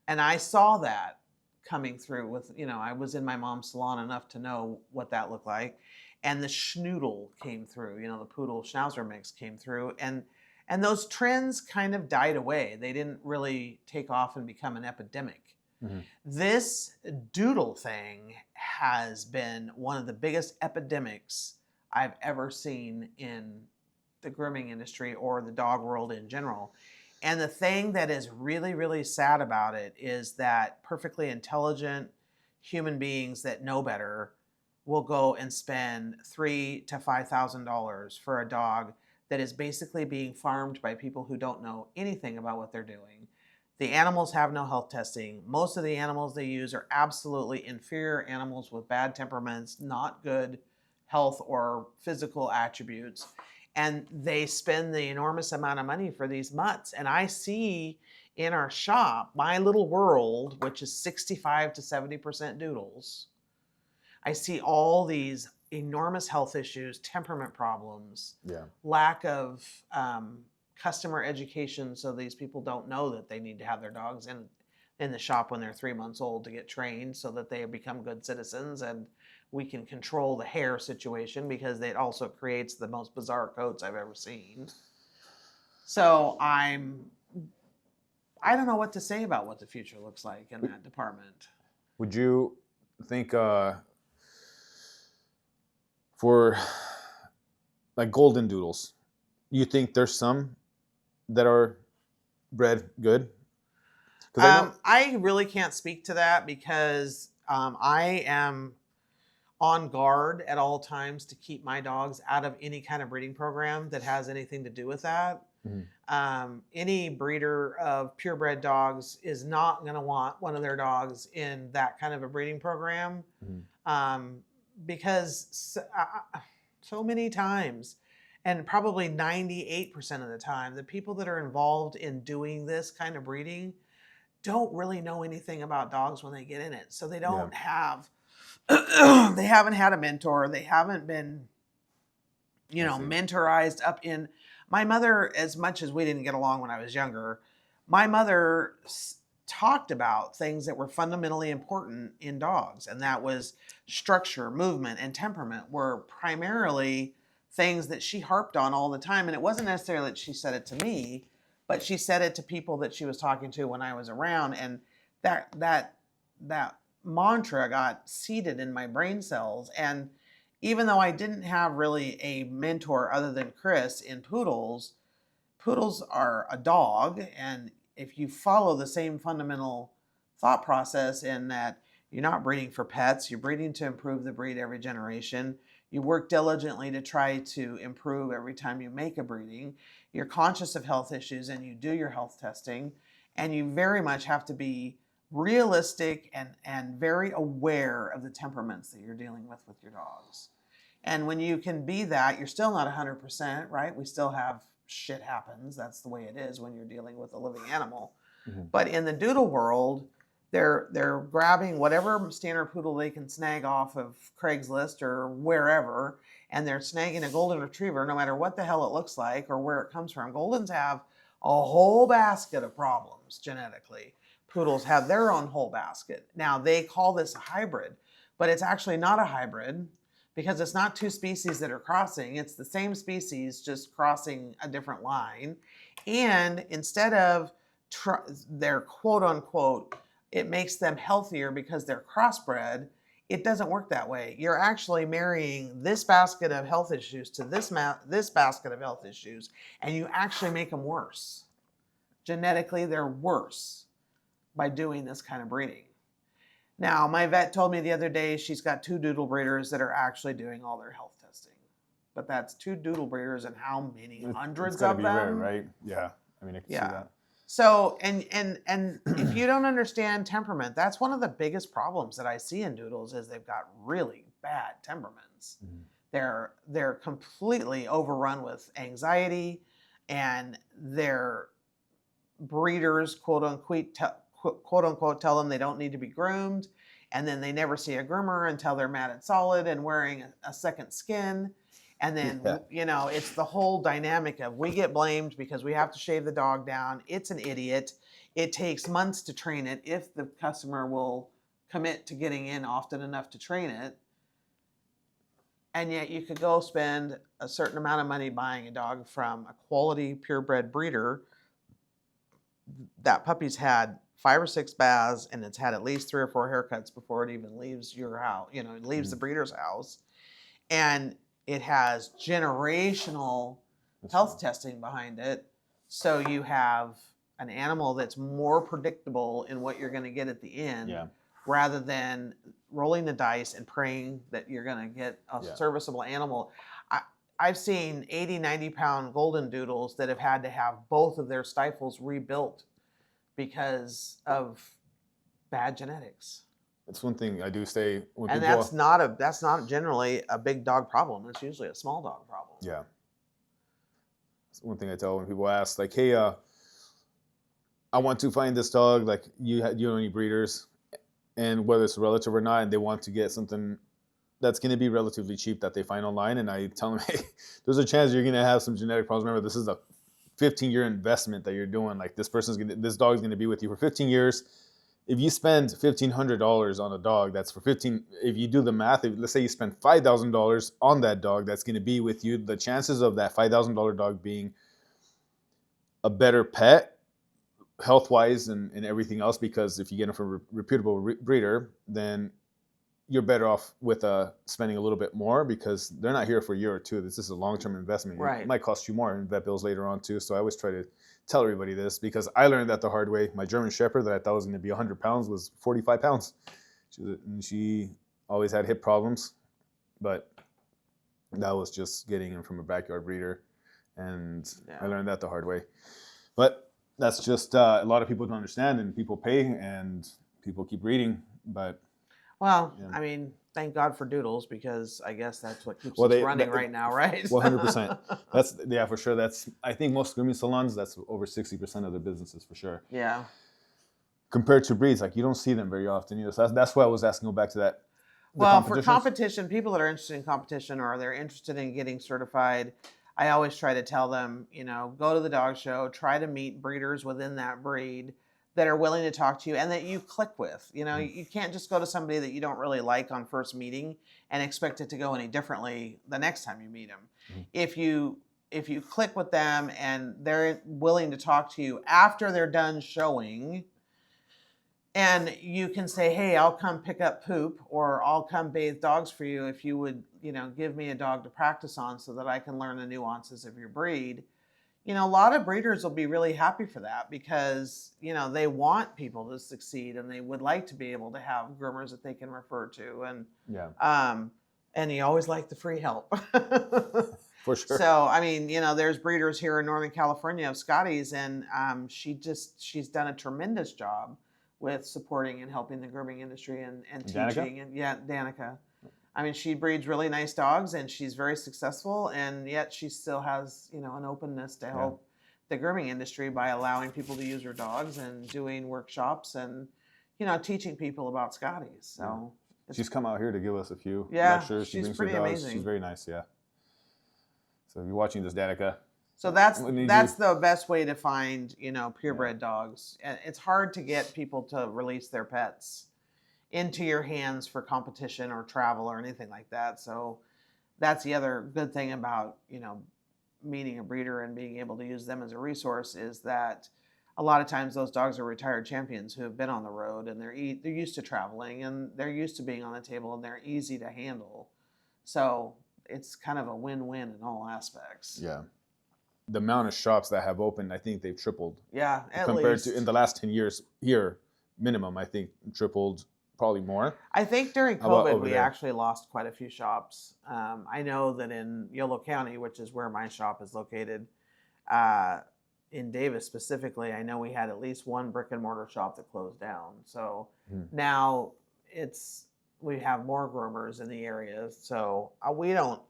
And I saw that coming through with, I was in my mom's salon enough to know what that looked like. And the schnoodle came through, the poodle schnauzer mix came through. And those trends kind of died away. They didn't really take off and become an epidemic. Mm-hmm. This doodle thing has been one of the biggest epidemics I've ever seen in the grooming industry or the dog world in general. And the thing that is really, really sad about it is that perfectly intelligent human beings that know better will go and spend $3,000 to $5,000 for a dog that is basically being farmed by people who don't know anything about what they're doing. The animals have no health testing. Most of the animals they use are absolutely inferior animals with bad temperaments, not good health or physical attributes. And they spend the enormous amount of money for these mutts. And I see in our shop, my little world, which is 65 to 70% doodles, I see all these enormous health issues, temperament problems, lack of customer education, so these people don't know that they need to have their dogs in the shop when they're 3 months old to get trained so that they become good citizens, and we can control the hair situation, because it also creates the most bizarre coats I've ever seen. So I don't know what to say about what the future looks like in that department. Would you think for like golden doodles, you think there's some that are bred good? I really can't speak to that, because I am on guard at all times to keep my dogs out of any kind of breeding program that has anything to do with that. Mm-hmm. Any breeder of purebred dogs is not going to want one of their dogs in that kind of a breeding program. Mm-hmm. Because so many times, and probably 98% of the time, the people that are involved in doing this kind of breeding don't really know anything about dogs when they get in it. So they don't have, they haven't had a mentor. They haven't been, mentorized up in. My mother, as much as we didn't get along when I was younger, my mother talked about things that were fundamentally important in dogs. And that was structure, movement, and temperament were primarily things that she harped on all the time. And it wasn't necessarily that she said it to me, but she said it to people that she was talking to when I was around. And that mantra got seated in my brain cells. And even though I didn't have really a mentor other than Chris in poodles, poodles are a dog. And if you follow the same fundamental thought process in that you're not breeding for pets, you're breeding to improve the breed every generation, you work diligently to try to improve every time you make a breeding, you're conscious of health issues and you do your health testing, and you very much have to be realistic and very aware of the temperaments that you're dealing with your dogs. And when you can be that, you're still not 100%, right? We still have shit happens. That's the way it is when you're dealing with a living animal. Mm-hmm. But in the doodle world, they're grabbing whatever standard poodle they can snag off of Craigslist or wherever, and they're snagging a golden retriever, no matter what the hell it looks like or where it comes from. Goldens have a whole basket of problems genetically. Poodles have their own whole basket. Now, they call this a hybrid, but it's actually not a hybrid, because it's not two species that are crossing. It's the same species, just crossing a different line. And instead of their quote unquote, it makes them healthier because they're crossbred, it doesn't work that way. You're actually marrying this basket of health issues to this basket of health issues, and you actually make them worse genetically they're worse by doing this kind of breeding. Now, my vet told me the other day she's got 2 doodle breeders that are actually doing all their health testing. But that's 2 doodle breeders and how many hundreds it's gotta of be them? rare, right? Yeah. I mean, I can see Yeah. that. So, and if you don't understand temperament, that's one of the biggest problems that I see in doodles is they've got really bad temperaments. They're completely overrun with anxiety, and their breeders, quote unquote, tell them they don't need to be groomed, and then they never see a groomer until they're mad at Solid and wearing a second skin. And then, it's the whole dynamic of we get blamed because we have to shave the dog down. It's an idiot. It takes months to train it if the customer will commit to getting in often enough to train it. And yet you could go spend a certain amount of money buying a dog from a quality purebred breeder. That puppy's had 5 or 6 baths, and it's had at least 3 or 4 haircuts before it even leaves your house, leaves the breeder's house. And it has generational health testing behind it. So you have an animal that's more predictable in what you're going to get at the end, rather than rolling the dice and praying that you're going to get a serviceable animal. I've seen 80, 90-pound golden doodles that have had to have both of their stifles rebuilt because of bad genetics. It's one thing I do say when And people... that's not generally a big dog problem. It's usually a small dog problem. Yeah. That's one thing I tell when people ask, like, hey, I want to find this dog, like, you know any breeders, and whether it's a relative or not, and they want to get something that's going to be relatively cheap that they find online, and I tell them, hey, there's a chance you're going to have some genetic problems. Remember, this is a 15-year investment that you're doing. Like, this dog's going to be with you for 15 years. If you spend $1,500 on a dog, that's for 15. If you do the math, let's say you spend $5,000 on that dog, that's going to be with you. The chances of that $5,000 dog being a better pet, health-wise and everything else, because if you get them from a reputable breeder, then you're better off with spending a little bit more, because they're not here for a year or two. This is a long-term investment. Right. It might cost you more in vet bills later on too. So I always try to tell everybody this, because I learned that the hard way. My German Shepherd that I thought was going to be 100 pounds was 45 pounds. She always had hip problems, but that was just getting him from a backyard breeder. And I learned that the hard way. But that's just a lot of people don't understand, and people pay and people keep reading. But I mean, thank God for doodles, because I guess that's what keeps us running right now, right? 100%. That's for sure. That's, I think most grooming salons, that's over 60% of their businesses for sure. Yeah. Compared to breeds, like, you don't see them very often either. So that's why I was asking, go back to that. Well, for competition, people that are interested in competition or they're interested in getting certified, I always try to tell them, go to the dog show, try to meet breeders within that breed that are willing to talk to you and that you click with. You can't just go to somebody that you don't really like on first meeting and expect it to go any differently the next time you meet them. If you click with them and they're willing to talk to you after they're done showing, and you can say, hey, I'll come pick up poop, or I'll come bathe dogs for you if you would, give me a dog to practice on so that I can learn the nuances of your breed. A lot of breeders will be really happy for that, because, they want people to succeed and they would like to be able to have groomers that they can refer to. And you always like the free help. For sure. So, I mean, there's breeders here in Northern California of Scotties, and she's done a tremendous job with supporting and helping the grooming industry and teaching. Danica? And Danica. I mean, she breeds really nice dogs and she's very successful, and yet she still has, an openness to help the grooming industry by allowing people to use her dogs and doing workshops and, teaching people about Scotties. So she's come out here to give us a few lectures. She brings pretty her dogs. amazing. She's very nice, So if you're watching this, Danica. So that's the best way to find, purebred dogs. And it's hard to get people to release their pets into your hands for competition or travel or anything like that. So that's the other good thing about, meeting a breeder and being able to use them as a resource, is that a lot of times those dogs are retired champions who have been on the road, and they're used to traveling and they're used to being on the table and they're easy to handle. So it's kind of a win-win in all aspects. Yeah. the amount of shops that have opened, I think they've tripled Yeah, at compared least. to in the last 10 years here, minimum, I think tripled, probably more. I think during How about COVID, over we there? actually lost quite a few shops. I know that in Yolo County, which is where my shop is located, uh, in Davis specifically, I know we had at least one brick and mortar shop that closed down. So now we have more groomers in the area. So we don't,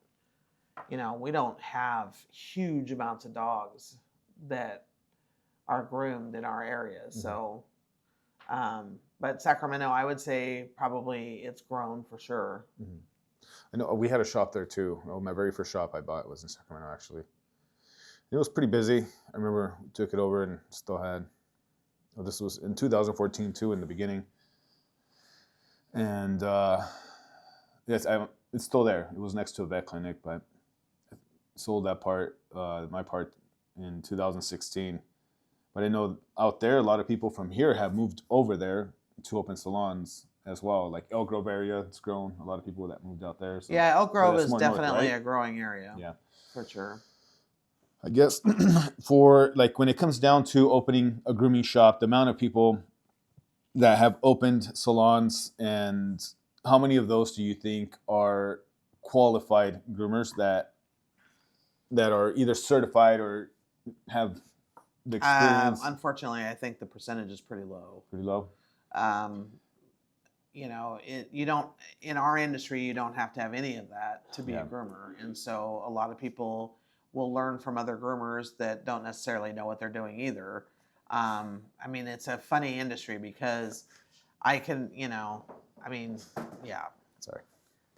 we don't have huge amounts of dogs that are groomed in our area. So, but Sacramento, I would say probably it's grown for sure. I know we had a shop there too. Oh, my very first shop I bought was in Sacramento, actually. It was pretty busy. I remember we took it over and still had. Oh, this was in 2014 too, in the beginning. And yes, it's still there. It was next to a vet clinic, but I sold that part, my part, in 2016. But I know out there, a lot of people from here have moved over there to open salons as well. Like Elk Grove area, it's grown. A lot of people that moved out there. So Yeah, Elk Grove that's is more north, definitely right? a growing area. Yeah. For sure. I guess for like when it comes down to opening a grooming shop, the amount of people that have opened salons, and how many of those do you think are qualified groomers that are either certified or have the experience? Unfortunately, I think the percentage is pretty low. Pretty low. You don't, in our industry, you don't have to have any of that to be a groomer. And so a lot of people will learn from other groomers that don't necessarily know what they're doing either. I mean, it's a funny industry because Sorry.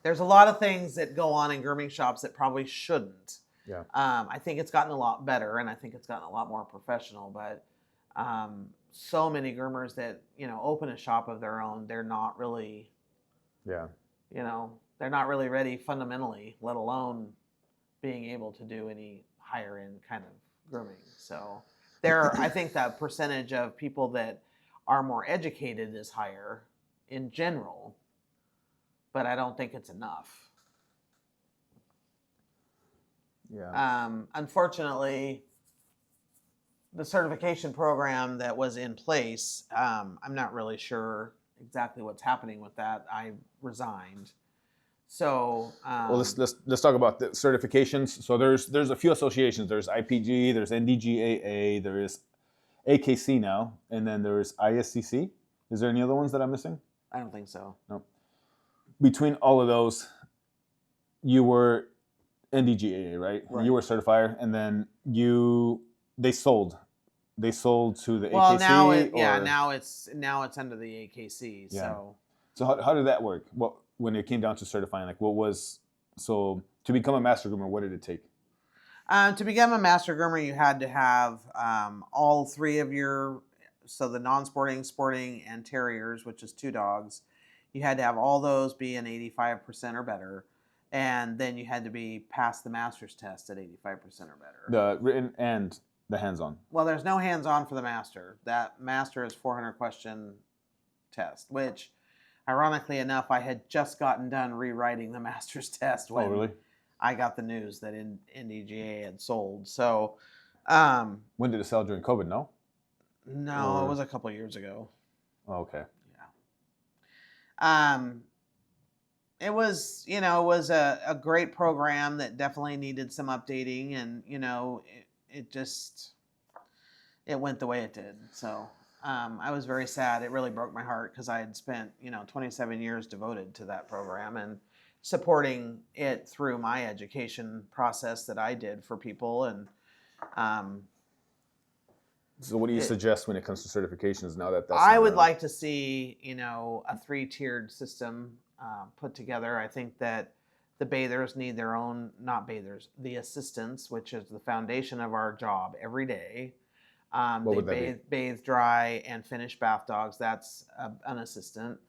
There's a lot of things that go on in grooming shops that probably shouldn't. Yeah. I think it's gotten a lot better, and I think it's gotten a lot more professional, but so many groomers that, open a shop of their own, they're not really, they're not really ready fundamentally, let alone being able to do any higher end kind of grooming. So I think that percentage of people that are more educated is higher in general, but I don't think it's enough. Yeah. Unfortunately, the certification program that was in place, I'm not really sure exactly what's happening with that. I resigned. So well, let's talk about the certifications. So there's a few associations. There's IPG, there's NDGAA, there is AKC now, and then there's ISCC. Is there any other ones that I'm missing? I don't think so. No. Between all of those, you were NDGAA, right? Right. You were certifier, and then they sold to the AKC. Well, now it's under the AKC. Yeah. So how did that work? Well, when it came down to certifying, like so to become a master groomer, what did it take? To become a master groomer, you had to have all three of the non-sporting, sporting, and terriers, which is 2 dogs. You had to have all those be an 85% or better. And then you had to be past the master's test at 85% or better. The written and the hands-on. Well, there's no hands-on for the master. That master is 400 question test, which ironically enough, I had just gotten done rewriting the master's test when really? I got the news that NDGA had sold. So when did it sell? During COVID? No, it was a couple of years ago. Oh, okay. Yeah. It was a great program that definitely needed some updating, and it went the way it did. So I was very sad. It really broke my heart because I had spent 27 years devoted to that program and supporting it through my education process that I did for people. And so what do you suggest when it comes to certifications now that I would like to see a 3-tiered system put together. I think that the bathers need their own, not bathers, the assistants, which is the foundation of our job every day. They bathe, dry, and finish bath dogs. That's an assistant.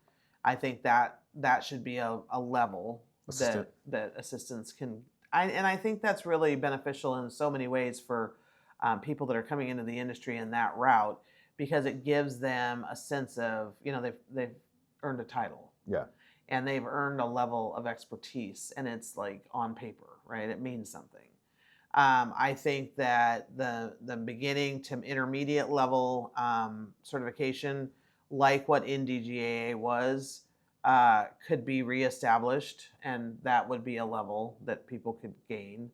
I think that should be a level that assistants can. I think that's really beneficial in so many ways for people that are coming into the industry in that route, because it gives them a sense of they've earned a title. Yeah. And they've earned a level of expertise, and it's like on paper, right? It means something. I think that the beginning to intermediate level certification, like what NDGAA was, could be reestablished, and that would be a level that people could gain.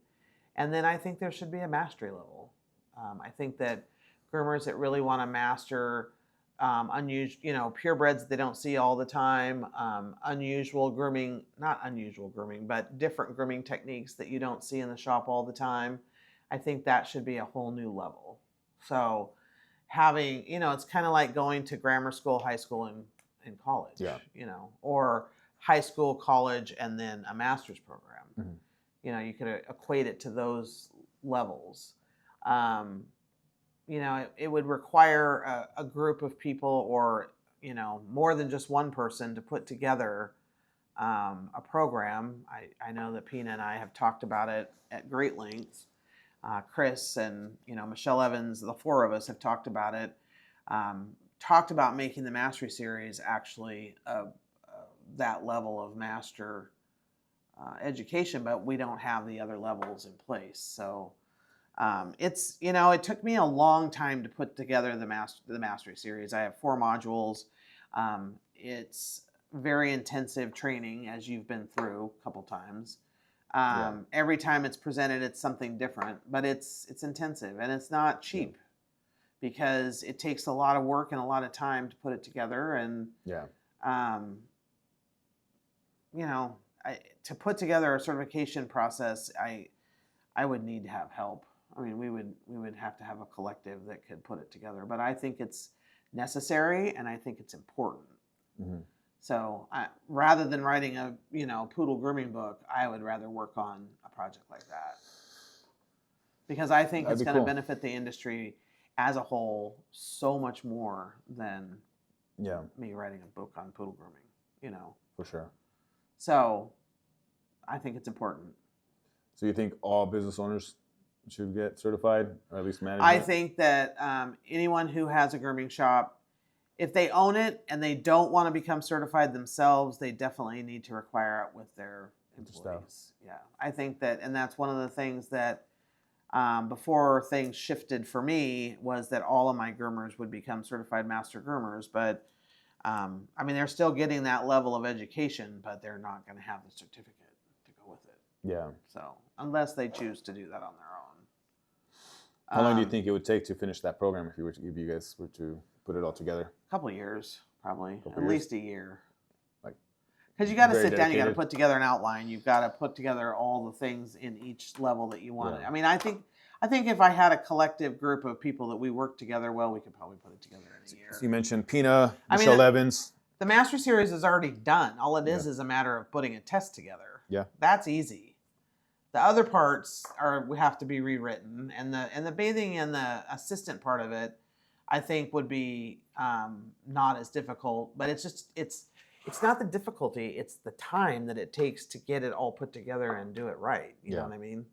And then I think there should be a mastery level. I think that groomers that really want to master unusual, purebreds they don't see all the time, unusual grooming, not unusual grooming, but different grooming techniques that you don't see in the shop all the time. I think that should be a whole new level. So having, it's kind of like going to grammar school, high school, and college, Yeah. Or high school, college, and then a master's program. Mm-hmm. You could equate it to those levels. It would require a group of people, or more than just one person, to put together a program. I know that Pina and I have talked about it at great length. Chris and Michelle Evans, the four of us have talked about it. Talked about making the Mastery Series actually that level of master education, but we don't have the other levels in place. So it took me a long time to put together the Mastery Series. I have 4 modules. It's very intensive training, as you've been through a couple times. Every time it's presented, it's something different, but it's intensive, and it's not cheap because it takes a lot of work and a lot of time to put it together. And to put together a certification process, I would need to have help. I mean, we would have to have a collective that could put it together. But I think it's necessary, and I think it's important. Mm-hmm. So rather than writing a poodle grooming book, I would rather work on a project like that, because I think it's going to benefit the industry as a whole so much more than me writing a book on poodle grooming. For sure. So I think it's important. So you think all business owners should get certified, or at least manage? I think that anyone who has a grooming shop, if they own it and they don't want to become certified themselves, they definitely need to require it with their employees. Yeah, I think that, and that's one of the things that before things shifted for me, was that all of my groomers would become certified master groomers. But they're still getting that level of education, but they're not going to have the certificate to go with it. Yeah. So unless they choose to do that on their own. How long do you think it would take to finish that program if you guys were to put it all together? A couple of years, probably. At years? least a year. Because you got to sit down, you got to put together an outline, you've got to put together all the things in each level that you want. I mean, I think if I had a collective group of people that we work together, well, we could probably put it together in a year. So you mentioned Pina, Michelle Evans. The Mastery Series is already done. All it is a matter of putting a test together. Yeah. That's easy. The other parts have to be rewritten, and the bathing and the assistant part of it, I think, would be not as difficult. But it's not the difficulty; it's the time that it takes to get it all put together and do it right. You know what I mean?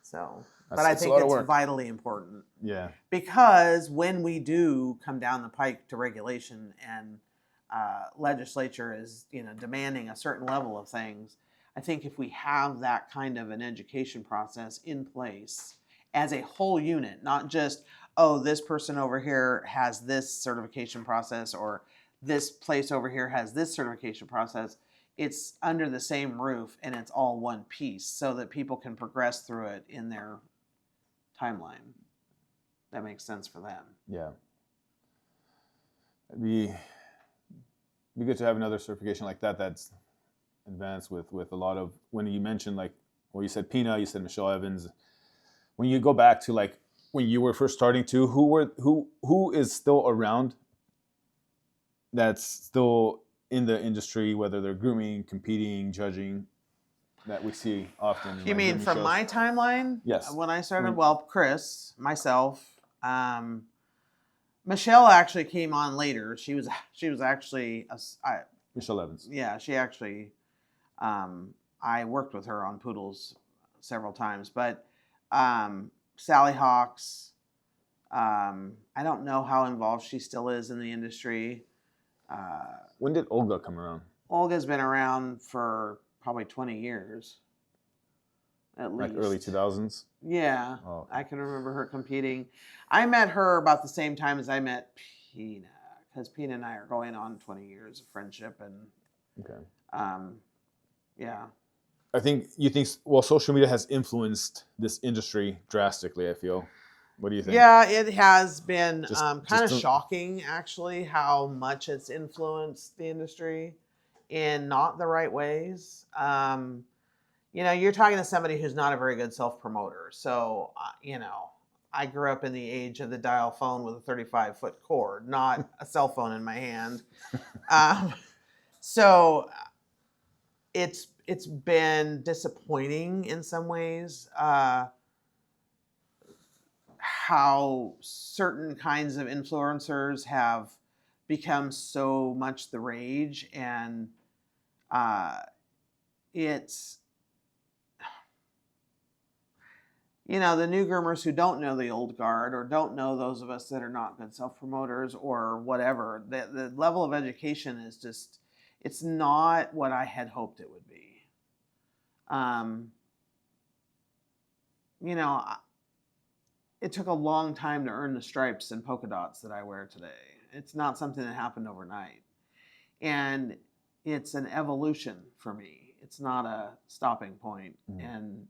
So, but I think it's vitally important. Yeah. Because when we do come down the pike to regulation and legislature is demanding a certain level of things, I think if we have that kind of an education process in place as a whole unit, not just, this person over here has this certification process, or this place over here has this certification process, it's under the same roof and it's all one piece, so that people can progress through it in their timeline. That makes sense for them. Yeah. It'd be good to have another certification like that that's advanced with a lot of, when you mentioned, you said Pina, you said Michelle Evans. When you go back to when you were first starting to, who is still around that's still in the industry, whether they're grooming, competing, judging, that we see often? You mean from my timeline? Yes. When I started, Chris, myself, Michelle actually came on later. She was actually Michelle Evans. Yeah, she actually. I worked with her on poodles several times, but Sally Hawks. I don't know how involved she still is in the industry. When did Olga come around? Olga's been around for probably 20 years. at Like least. early 2000s? Yeah, Oh, I can remember her competing. I met her about the same time as I met Pina, because Pina and I are going on 20 years of friendship, and okay. yeah. I think well, social media has influenced this industry drastically, I feel. What do you think? Yeah, it has been kind of Just shocking, actually, how much it's influenced the industry in not the right ways. You're talking to somebody who's not a very good self-promoter. So, I grew up in the age of the dial phone with a 35-foot cord, not a cell phone in my hand. So it's been disappointing in some ways. How certain kinds of influencers have become so much the rage, and it's the new groomers who don't know the old guard, or don't know those of us that are not good self-promoters or whatever. The level of education is just, it's not what I had hoped it would be. You know, it took a long time to earn the stripes and polka dots that I wear today. It's not something that happened overnight. And it's an evolution for me. It's not a stopping point. And,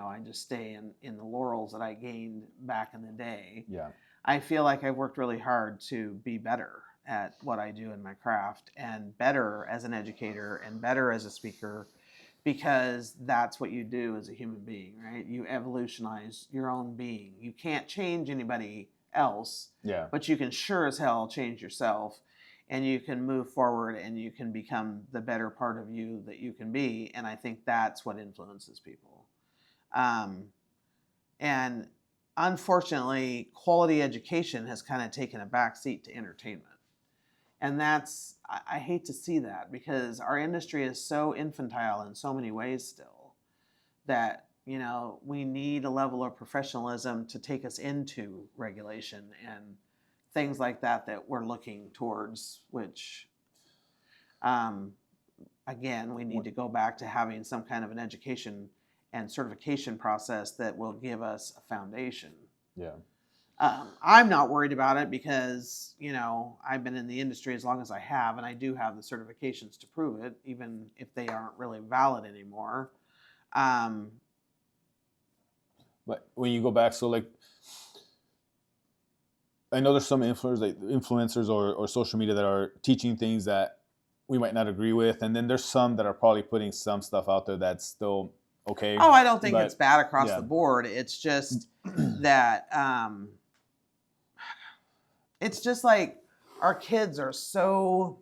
I just stay in the laurels that I gained back in the day. Yeah. I feel like I've worked really hard to be better at what I do in my craft, and better as an educator, and better as a speaker, because that's what you do as a human being, right? You evolutionize your own being. You can't change anybody else, Yeah. but you can sure as hell change yourself, and you can move forward, and you can become the better part of you that you can be. And I think that's what influences people. And unfortunately, quality education has kind of taken a backseat to entertainment. And I hate to see that, because our industry is so infantile in so many ways still, that, we need a level of professionalism to take us into regulation and things like that we're looking towards, which, again, we need to go back to having some kind of an education and certification process that will give us a foundation. Yeah. I'm not worried about it, because, I've been in the industry as long as I have, and I do have the certifications to prove it, even if they aren't really valid anymore. But when you go back, so like, I know there's some influencers or social media that are teaching things that we might not agree with, and then there's some that are probably putting some stuff out there that's still okay. Oh, I don't think but it's bad across yeah. the board. It's just that it's just like our kids are so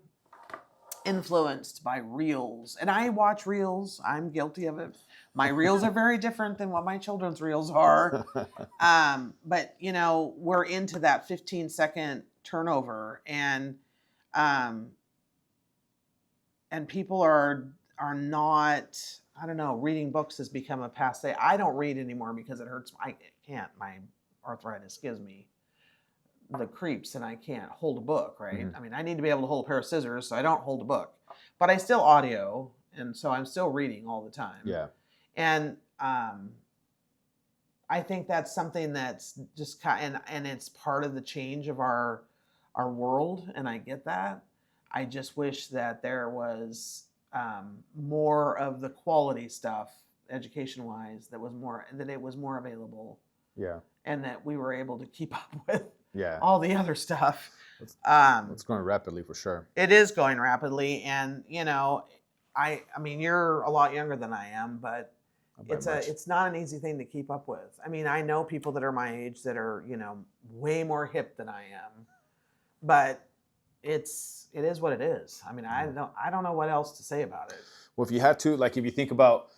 influenced by reels, and I watch reels. I'm guilty of it. My reels are very different than what my children's reels are. But we're into that 15-second turnover, and people are not, I don't know, reading books has become a passe. I don't read anymore because it hurts. I can't. My arthritis gives me the creeps, and I can't hold a book, right? Mm-hmm. I mean, I need to be able to hold a pair of scissors, so I don't hold a book. But I still audio, and so I'm still reading all the time. Yeah. And I think that's something that's just and it's part of the change of our world, and I get that. I just wish that there was more of the quality stuff, education-wise, that it was more available. Yeah. And that we were able to keep up with Yeah. all the other stuff. It's growing rapidly, for sure. It is going rapidly, and I mean, you're a lot younger than I am, but it's not an easy thing to keep up with. I mean, I know people that are my age that are way more hip than I am, but it is what it is. I mean, I don't know what else to say about it. Well, if you had to, like, if you think about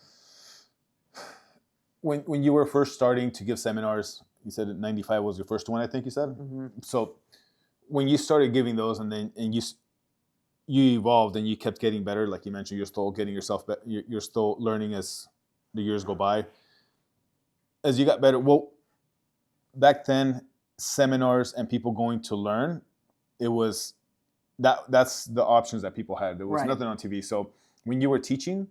when you were first starting to give seminars, you said 95 was your first one, I think you said. Mm-hmm. So when you started giving those, and you evolved and you kept getting better, like you mentioned, you're still getting yourself better, you're still learning as the years go by. As you got better, well, back then, seminars and people going to learn, it was that's the options that people had. There was nothing on TV. So when you were teaching,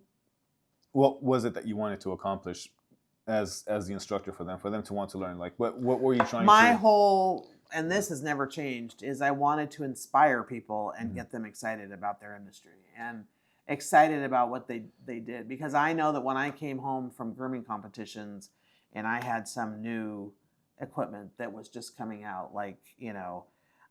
what was it that you wanted to accomplish? as the instructor for them to want to learn? Like what were you trying My to? whole, and this has never changed, is I wanted to inspire people and get them excited about their industry and excited about what they did. Because I know that when I came home from grooming competitions and I had some new equipment that was just coming out, like,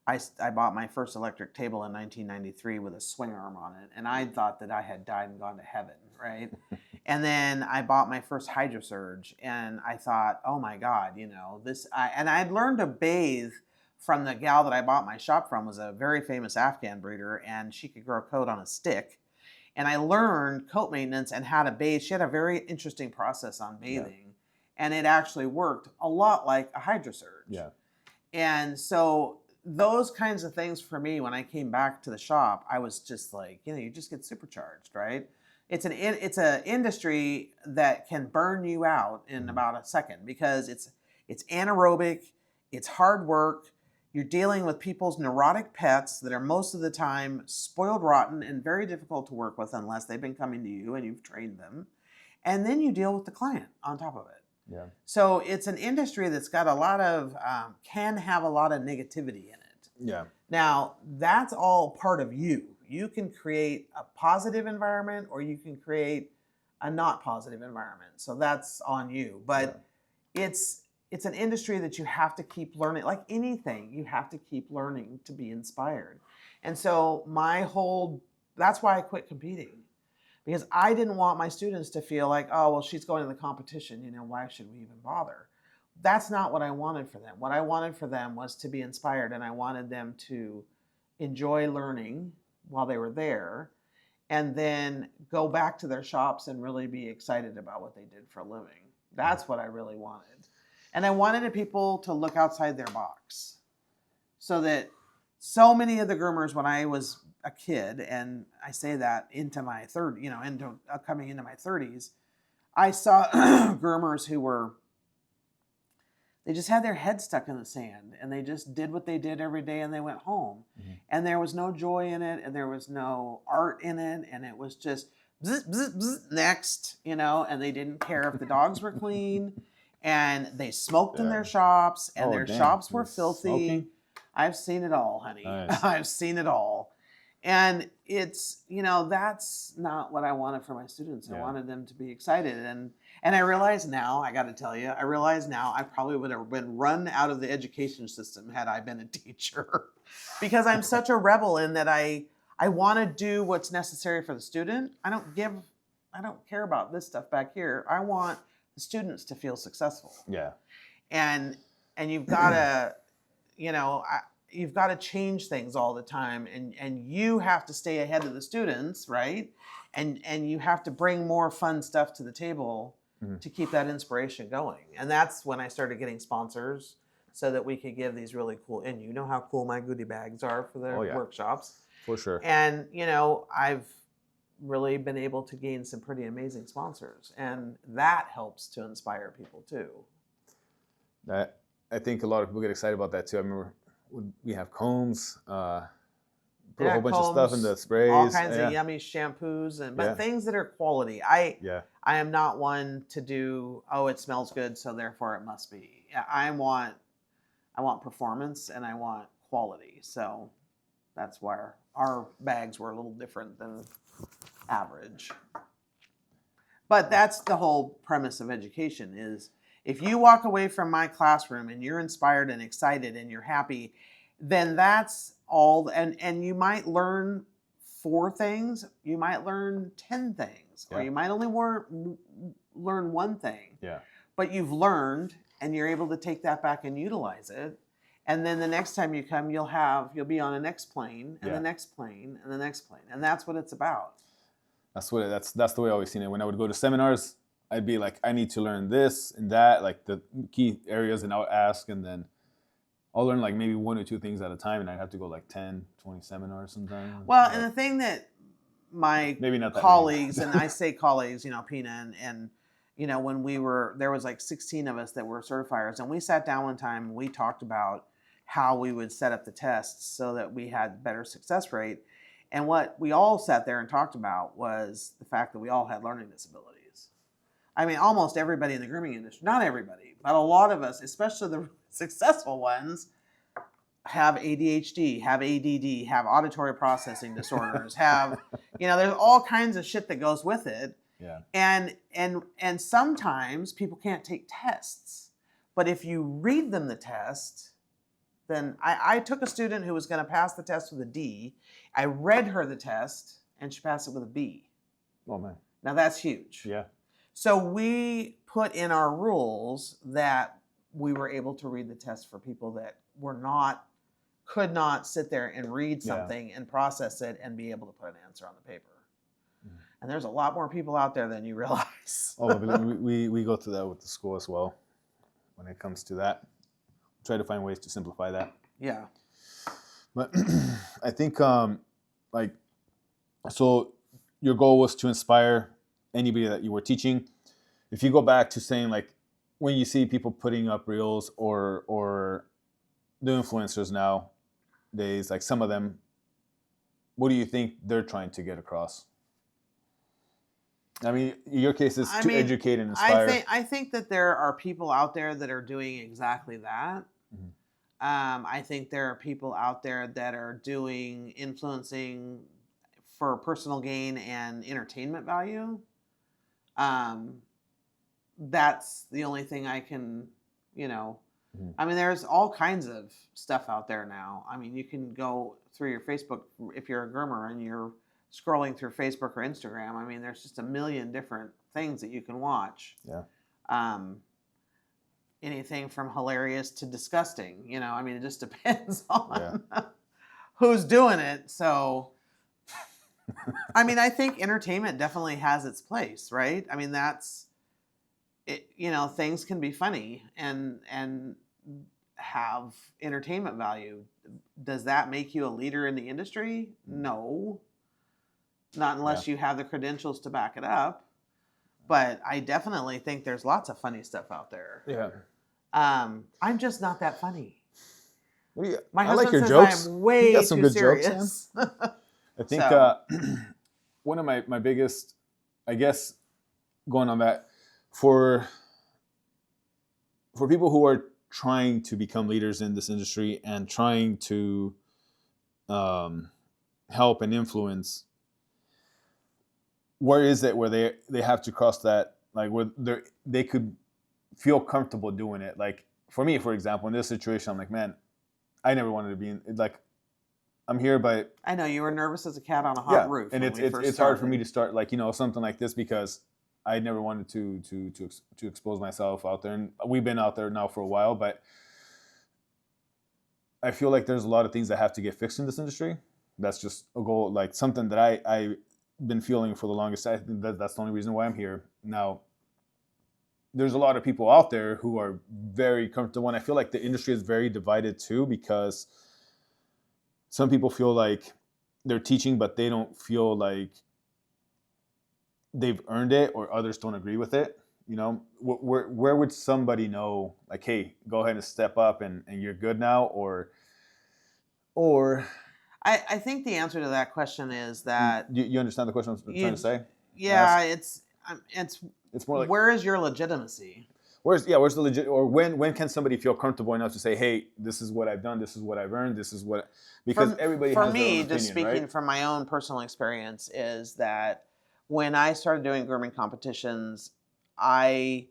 I bought my first electric table in 1993 with a swing arm on it, and I thought that I had died and gone to heaven, right? And then I bought my first hydrosurge, and I thought, oh my God, and I had learned to bathe from the gal that I bought my shop from, was a very famous Afghan breeder, and she could grow coat on a stick. And I learned coat maintenance and how to bathe. She had a very interesting process on bathing, and it actually worked a lot like a hydrosurge. Yeah. And so those kinds of things for me, when I came back to the shop, I was just like, you just get supercharged, right? It's an industry that can burn you out in about a second, because it's anaerobic, it's hard work. You're dealing with people's neurotic pets that are most of the time spoiled rotten and very difficult to work with unless they've been coming to you and you've trained them. And then you deal with the client on top of it. Yeah. So it's an industry that's got a lot of, can have a lot of negativity in it. Yeah. Now, that's all part of you. You can create a positive environment or you can create a not positive environment. So that's on you. But it's an industry that you have to keep learning. Like anything, you have to keep learning to be inspired. And so that's why I quit competing. Because I didn't want my students to feel like, oh, well, she's going to the competition, why should we even bother? That's not what I wanted for them. What I wanted for them was to be inspired, and I wanted them to enjoy learning while they were there, and then go back to their shops and really be excited about what they did for a living. That's what I really wanted. And I wanted people to look outside their box, so that so many of the groomers, when I was a kid, and I say that into my coming into my 30s, I saw groomers who they just had their head stuck in the sand, and they just did what they did every day, and they went home. Mm-hmm. And there was no joy in it, and there was no art in it, and it was just bzz, bzz, bzz, next, and they didn't care if the dogs were clean, and they smoked in their shops, and their shops were filthy. Smoking? I've seen it all, honey. Nice. I've seen it all. And it's, that's not what I wanted for my students. I wanted them to be excited. And I realize now, I got to tell you, I probably would have been run out of the education system had I been a teacher. Because I'm such a rebel in that I want to do what's necessary for the student. I don't care about this stuff back here. I want the students to feel successful. Yeah. And you've got to, you've got to change things all the time, and you have to stay ahead of the students, right? And you have to bring more fun stuff to the table to keep that inspiration going. And that's when I started getting sponsors, so that we could give these really cool, and you know how cool my goodie bags are for the workshops. For sure. And, I've really been able to gain some pretty amazing sponsors, and that helps to inspire people too. I think a lot of people get excited about that too. I remember we have combs, put a whole bunch of stuff in the sprays, all kinds of yummy shampoos, but things that are quality. I am not one to do, it smells good, so therefore it must be. I want performance, and I want quality. So that's where our bags were a little different than average. But that's the whole premise of education is, if you walk away from my classroom and you're inspired and excited and you're happy, then that's all. And you might learn 4 things, you might learn 10 things, or you might only learn one thing. Yeah. But you've learned, and you're able to take that back and utilize it. And then the next time you come, you'll be on the next plane, and the next plane, and the next plane. And that's what it's about. That's the way I always seen it. When I would go to seminars, I'd be like, I need to learn this and that, like the key areas, and I would ask, and then I'll learn like maybe 1 or 2 things at a time, and I'd have to go like 10, 20 seminars sometimes. Well, and the thing that my colleagues, and I say colleagues, Pina, and when there was like 16 of us that were certifiers, and we sat down one time and we talked about how we would set up the tests so that we had better success rate. And what we all sat there and talked about was the fact that we all had learning disabilities. I mean, almost everybody in the grooming industry, not everybody, but a lot of us, especially the successful ones, have ADHD, have ADD, have auditory processing disorders, have, there's all kinds of shit that goes with it. Yeah. And sometimes people can't take tests. But if you read them the test, then I took a student who was going to pass the test with a D. I read her the test, and she passed it with a B. Oh, man. Now, that's huge. Yeah. So we put in our rules that we were able to read the test for people that could not sit there and read something and process it and be able to put an answer on the paper. And there's a lot more people out there than you realize. Oh, we go through that with the school as well. When it comes to that, try to find ways to simplify that. Yeah. But I think, so your goal was to inspire anybody that you were teaching. If you go back to saying, like, when you see people putting up reels or the influencers nowadays, like some of them, what do you think they're trying to get across? I mean, your case is to educate and inspire. I think that there are people out there that are doing exactly that. Mm-hmm. I think there are people out there that are doing influencing for personal gain and entertainment value. That's the only thing I can, Mm-hmm. I mean, there's all kinds of stuff out there now. I mean, you can go through your Facebook if you're a groomer and you're scrolling through Facebook or Instagram. I mean, there's just a million different things that you can watch. Yeah. Anything from hilarious to disgusting, I mean, it just depends on who's doing it. So, I mean, I think entertainment definitely has its place, right? I mean, that's it, things can be funny and have entertainment value. Does that make you a leader in the industry? No. Not unless you have the credentials to back it up. But I definitely think there's lots of funny stuff out there. Yeah. I'm just not that funny. My husband like your says jokes. I'm way you got some too good serious. Jokes, I think one of my biggest, I guess, going on that, for people who are trying to become leaders in this industry and trying to help and influence, where is it where they have to cross that, like where they could feel comfortable doing it? Like for me, for example, in this situation, I'm like, man, I never wanted to be in, like, I'm here, but I know you were nervous as a cat on a hot roof. And it's hard for me to start, like, something like this, because I never wanted to expose myself out there, and we've been out there now for a while, but I feel like there's a lot of things that have to get fixed in this industry. That's just a goal, like something that I've been feeling for the longest time. I think that's the only reason why I'm here now. There's a lot of people out there who are very comfortable, and I feel like the industry is very divided too, because some people feel like they're teaching, but they don't feel like they've earned it, or others don't agree with it. Where would somebody know, like, hey, go ahead and step up and you're good now, or I think the answer to that question is that you understand the question I'm trying to say? Yeah, it's more like, where is your legitimacy? Where's the legit, or when can somebody feel comfortable enough to say, hey, this is what I've done, this is what I've earned, this is what, because everybody has their own opinion, for me, just speaking right? from my own personal experience, is that when I started doing grooming competitions, I've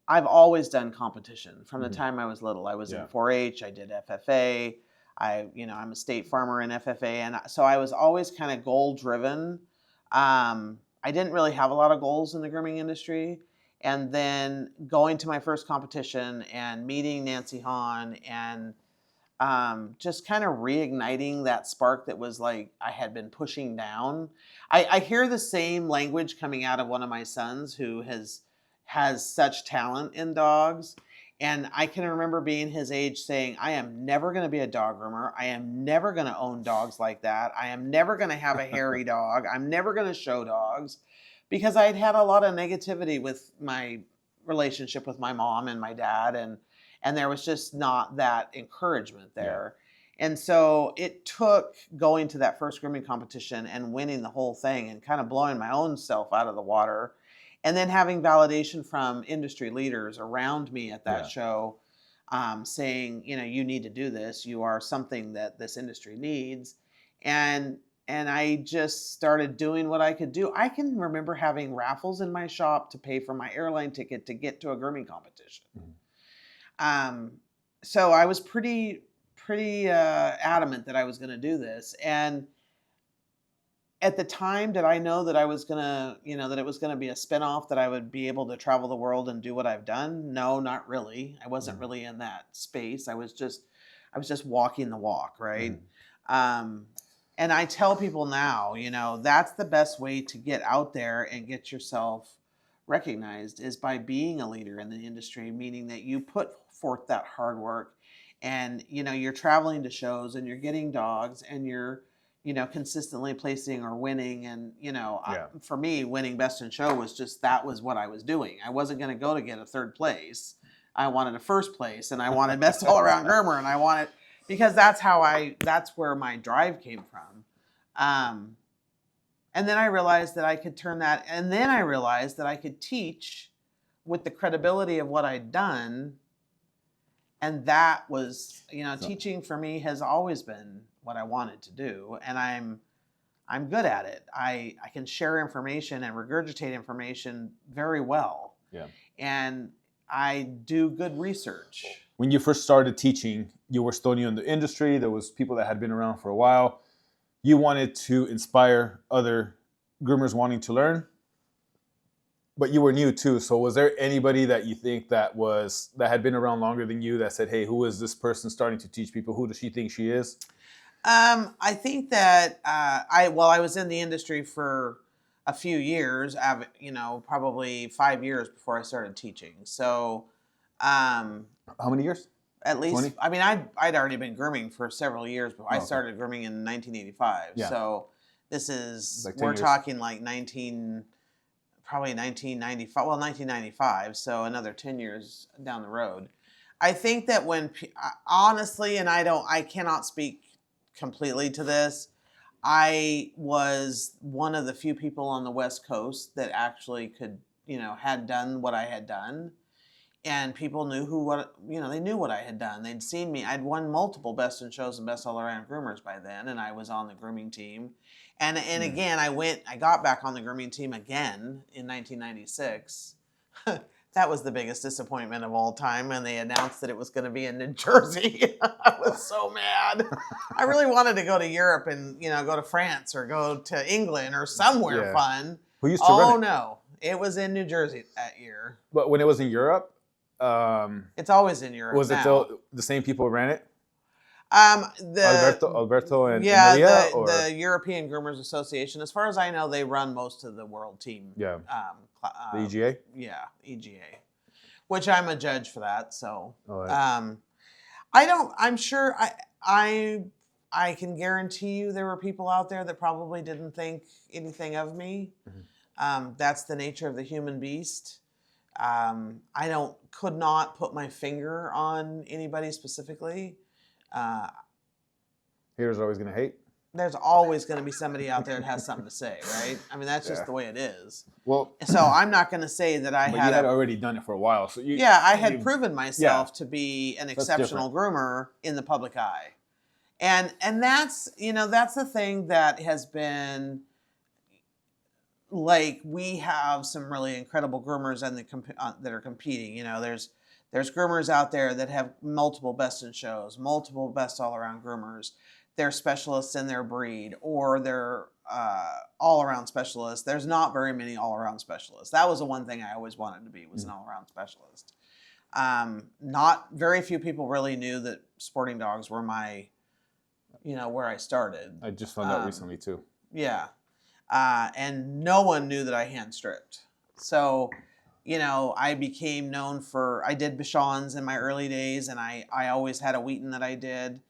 always done competition from the time I was little. I was in 4-H, I did FFA, I'm a state farmer in FFA, and so I was always kind of goal driven. I didn't really have a lot of goals in the grooming industry. And then going to my first competition and meeting Nancy Hahn and just kind of reigniting that spark that was like I had been pushing down. I hear the same language coming out of one of my sons who has such talent in dogs. And I can remember being his age saying, I am never going to be a dog groomer. I am never going to own dogs like that. I am never going to have a hairy dog. I'm never going to show dogs. Because I'd had a lot of negativity with my relationship with my mom and my dad, and there was just not that encouragement there. Yeah. And so it took going to that first grooming competition and winning the whole thing and kind of blowing my own self out of the water And then having validation from industry leaders around me at that Yeah. show, saying, you need to do this. You are something that this industry needs. And I just started doing what I could do. I can remember having raffles in my shop to pay for my airline ticket to get to a grooming competition. Um, so I was pretty adamant that I was going to do this. And at the time, did I know that I was gonna, that it was gonna be a spinoff, that I would be able to travel the world and do what I've done? No, not really. I wasn't really in that space. I was just walking the walk, right? And I tell people now, that's the best way to get out there and get yourself recognized, is by being a leader in the industry, meaning that you put forth that hard work, and you're traveling to shows and you're getting dogs, and you're consistently placing or winning. And, Yeah. for me, winning best in show was that was what I was doing. I wasn't going to go to get a third place. I wanted a first place, and I wanted best all around groomer, and I wanted, because that's where my drive came from. And then I realized that I could turn that, and then I realized that I could teach with the credibility of what I'd done. And that was, teaching for me has always been what I wanted to do. And I'm good at it. I can share information and regurgitate information very well. Yeah. And I do good research. When you first started teaching, you were still new in the industry. There was people that had been around for a while. You wanted to inspire other groomers wanting to learn, but you were new too. So was there anybody that you think that had been around longer than you that said, hey, who is this person starting to teach people? Who does she think she is? I think that I was in the industry for a few years, probably 5 years before I started teaching. So how many years? At least 20? I mean, I'd already been grooming for several years, but I started grooming in 1985. Yeah. So this is, like 10 we're years. talking like 1995. Well, 1995. So another 10 years down the road. I think that honestly, and I cannot speak completely to this, I was one of the few people on the West Coast that actually could, had done what I had done. And people knew they knew what I had done. They'd seen me. I'd won multiple best in shows and best all around groomers by then. And I was on the grooming team. And again, I got back on the grooming team again in 1996. That was the biggest disappointment of all time when they announced that it was going to be in New Jersey. I was so mad. I really wanted to go to Europe and, go to France or go to England or somewhere fun. Who used to run it? Oh, no. It was in New Jersey that year. But when it was in Europe, it's always in Europe. was it now. still the same people who ran it? Alberto and Maria, or? The European Groomers Association. As far as I know, they run most of the world team. Yeah. The EGA. Yeah, EGA. Which I'm a judge for that. So, right. I'm sure I can guarantee you there were people out there that probably didn't think anything of me. Mm-hmm. That's the nature of the human beast. I could not put my finger on anybody specifically. Haters are always going to hate. There's always going to be somebody out there that has something to say, right? I mean, that's just the way it is. Well, so I'm not going to say that you had already done it for a while. So I had proven myself to be an exceptional groomer in the public eye. And that's, that's the thing that has been, like, we have some really incredible groomers and that are competing. There's groomers out there that have multiple best in shows, multiple best all around groomers. They're specialists in their breed, or they're all around specialists. There's not very many all around specialists. That was the one thing I always wanted to be, was an all around specialist. Not very few people really knew that sporting dogs were my, where I started. I just found out recently too. Yeah. And no one knew that I hand stripped. So, I became known for, I did Bichons in my early days, and I always had a Wheaton that I did.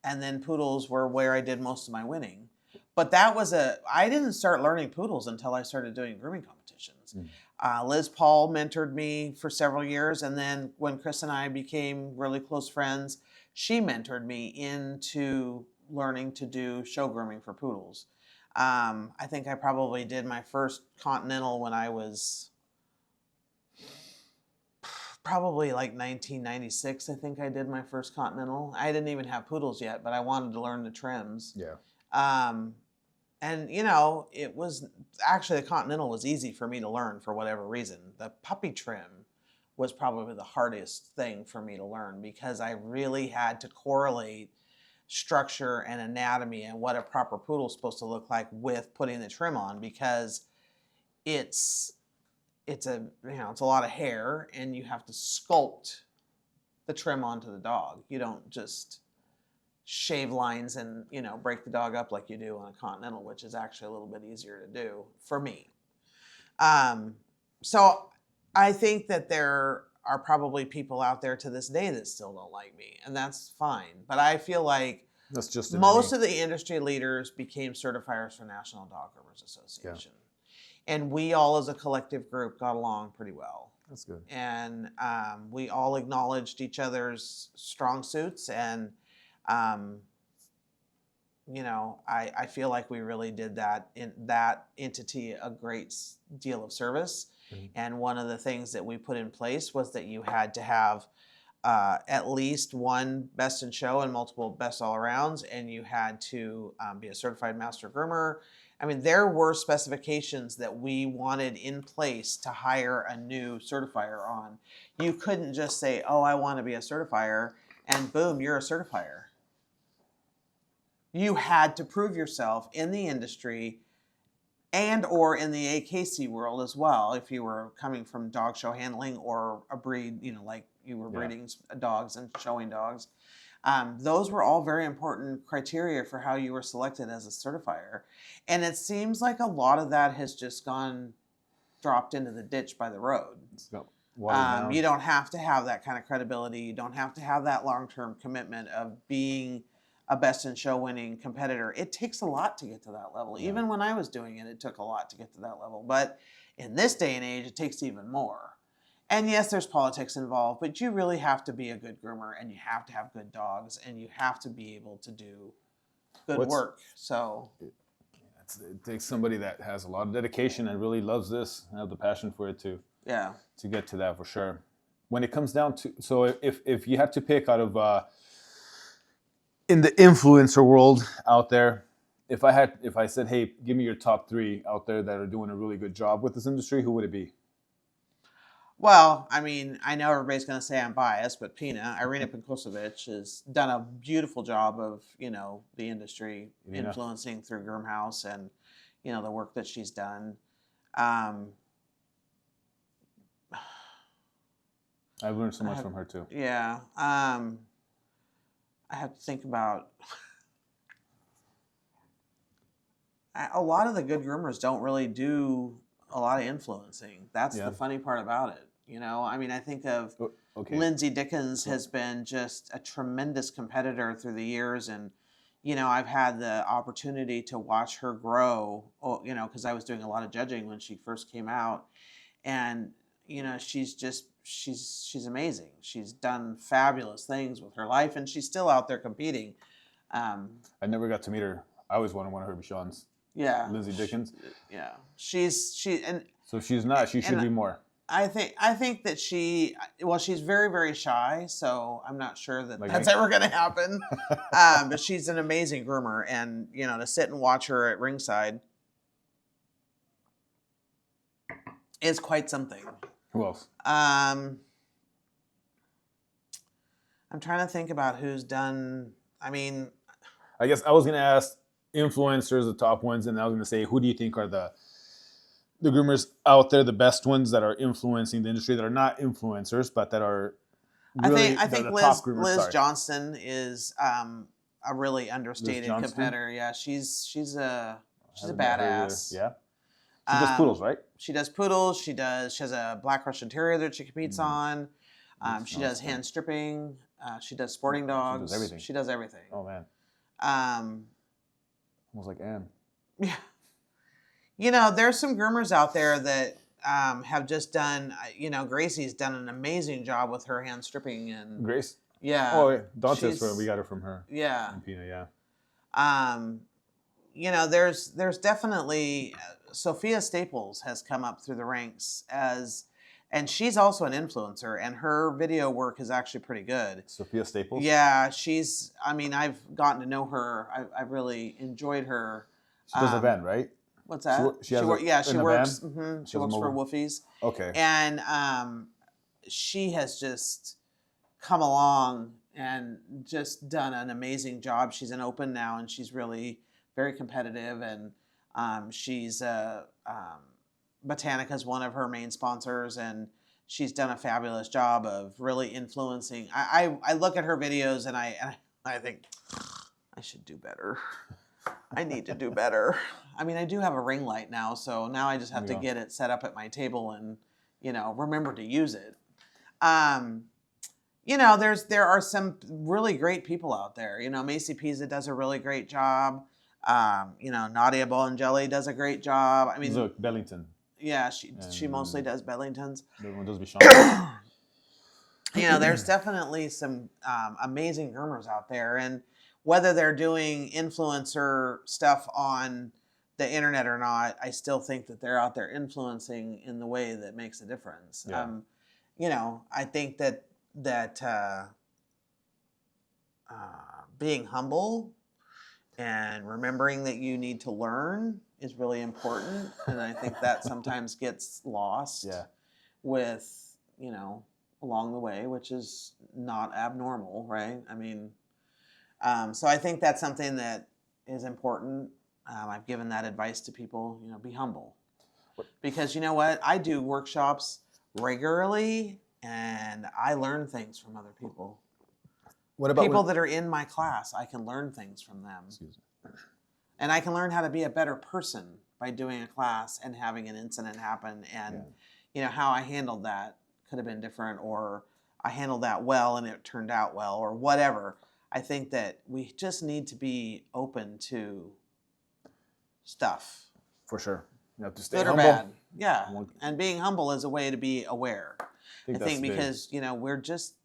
And then poodles were where I did most of my winning. But I didn't start learning poodles until I started doing grooming competitions. Liz Paul mentored me for several years. And then when Chris and I became really close friends, she mentored me into learning to do show grooming for poodles. I think I probably did my first Continental when I was probably like 1996. I think I did my first Continental. I didn't even have poodles yet, but I wanted to learn the trims. Yeah. And you know, it was actually the Continental was easy for me to learn for whatever reason. The puppy trim was probably the hardest thing for me to learn because I really had to correlate structure and anatomy and what a proper poodle is supposed to look like with putting the trim on, because it's a it's a lot of hair and you have to sculpt the trim onto the dog. You don't just shave lines and break the dog up like you do on a Continental, which is actually a little bit easier to do for me. So I think that there are probably people out there to this day that still don't like me, and that's fine. But I feel like That's just most of the industry leaders became certifiers for National Dog Groomers Association. Yeah. And we all as a collective group got along pretty well. That's good. And we all acknowledged each other's strong suits, and I feel like we really did that entity a great deal of service. Mm-hmm. And one of the things that we put in place was that you had to have at least one best in show and multiple best all arounds, and you had to be a certified master groomer. I mean, there were specifications that we wanted in place to hire a new certifier on. You couldn't just say, oh, I want to be a certifier, and boom, you're a certifier. You had to prove yourself in the industry and or in the AKC world as well, if you were coming from dog show handling or a breed, like you were breeding dogs and showing dogs. Those were all very important criteria for how you were selected as a certifier. And it seems like a lot of that has just dropped into the ditch by the road. You don't have to have that kind of credibility. You don't have to have that long-term commitment of being a best in show winning competitor. It takes a lot to get to that level. Yeah. Even when I was doing it, it took a lot to get to that level. But in this day and age, it takes even more. And yes, there's politics involved, but you really have to be a good groomer, and you have to have good dogs, and you have to be able to do good work. So it takes somebody that has a lot of dedication and really loves this and have the passion for it to get to that for sure. When it comes down to, so if you had to pick out of in the influencer world out there, if I said, hey, give me your top 3 out there that are doing a really good job with this industry, who would it be? Well, I mean, I know everybody's going to say I'm biased, but Irina Pinkosevic has done a beautiful job of, the industry influencing through Groomhouse and, the work that she's done. I've learned so much from her too. Yeah. I have to think about a lot of the good groomers don't really do a lot of influencing. That's the funny part about it. I mean, I think of Lindsay Dickens has been just a tremendous competitor through the years. And, I've had the opportunity to watch her grow, because I was doing a lot of judging when she first came out. And, she's amazing. She's done fabulous things with her life, and she's still out there competing. I never got to meet her. I always wanted one of her Bichons. Yeah. Lindsay Dickens. Yeah. So she's not. She should be more. I think that she's very, very shy, so I'm not sure that that's ever going to happen. But she's an amazing groomer, and to sit and watch her at ringside is quite something. Who else? I'm trying to think about who's done. I mean, I guess I was going to ask influencers, the top ones, and I was going to say, who do you think are the groomers out there, the best ones that are influencing the industry, that are not influencers, but that are really I think Liz Johnston is a really understated competitor. Yeah, she's a badass. Yeah. She does poodles, right? She does poodles. She has a black Russian Terrier that she competes on. She does hand stripping. She does sporting dogs. She does everything. Oh man. Almost like Anne. Yeah. There's some groomers out there that have just done. Gracie's done an amazing job with her hand stripping and Grace. Yeah. Oh, yeah. Dante's we got her from her. Yeah. And Pina, yeah. there's definitely Sophia Staples has come up through the ranks and she's also an influencer, and her video work is actually pretty good. Sophia Staples? Yeah, I've gotten to know her. I've really enjoyed her. She does a van, right? What's that? She works. She works for Wolfies. Okay. And she has just come along and just done an amazing job. She's an open now, and she's really very competitive. And she's Botanica is one of her main sponsors, and she's done a fabulous job of really influencing. I look at her videos and I think I should do better. I need to do better. I mean, I do have a ring light now, so now I just have to get it set up at my table and, remember to use it. There are some really great people out there. Macy Pisa does a really great job. Nadia Bolangeli does a great job. I mean, Look, Bellington. Yeah, she mostly does Bellingtons. Everyone does be Sean. There's definitely some amazing groomers out there, and whether they're doing influencer stuff on the internet or not, I still think that they're out there influencing in the way that makes a difference. Yeah. I think that being humble and remembering that you need to learn is really important, and I think that sometimes gets lost with, along the way, which is not abnormal, right? I mean, so I think that's something that is important. I've given that advice to people, be humble. Because you know what? I do workshops regularly, and I learn things from other people. What about people that are in my class? I can learn things from them. Excuse me. And I can learn how to be a better person by doing a class and having an incident happen. And, how I handled that could have been different, or I handled that well and it turned out well, or whatever. I think that we just need to be open to stuff. For sure. You have to stay good humble. Or bad. Yeah. And being humble is a way to be aware. I think because, we're just,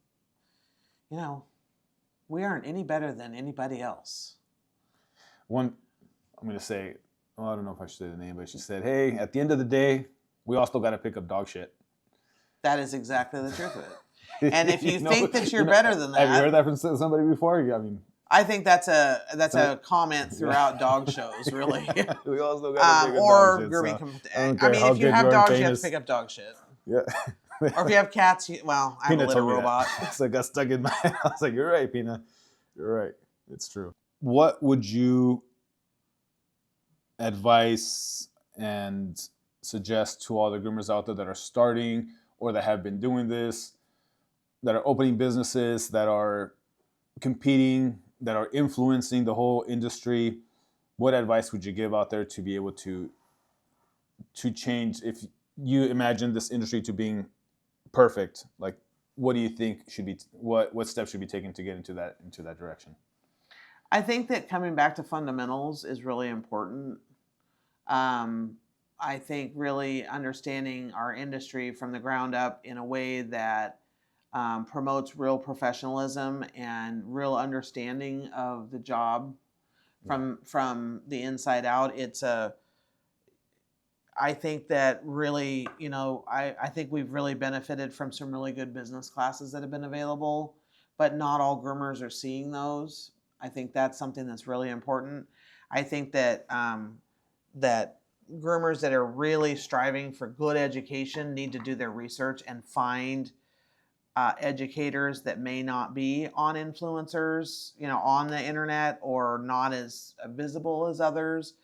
we aren't any better than anybody else. I'm going to say, I don't know if I should say the name, but she said, hey, at the end of the day, we all still got to pick up dog shit. That is exactly the truth of it. And if you think that you're better than that. Have you heard that from somebody before? I mean, I think that's a comment throughout dog shows, really. We all still got to pick up or dog shit. grooming. So if you have dogs, you have to pick up dog shit. Yeah. Or if you have cats, I have a little robot. So I got stuck in my head. I was like, you're right, Pina. You're right. It's true. What would you advise and suggest to all the groomers out there that are starting or that have been doing this, that are opening businesses, that are competing, that are influencing the whole industry? What advice would you give out there to be able to change? If you imagine this industry to being perfect, like, what do you think should be, what steps should be taken to get into that direction? I think that coming back to fundamentals is really important. I think really understanding our industry from the ground up in a way that promotes real professionalism and real understanding of the job from the inside out. I think that really, I think we've really benefited from some really good business classes that have been available, but not all groomers are seeing those. I think that's something that's really important. I think that that groomers that are really striving for good education need to do their research and find educators that may not be on influencers, on the internet, or not as visible as others.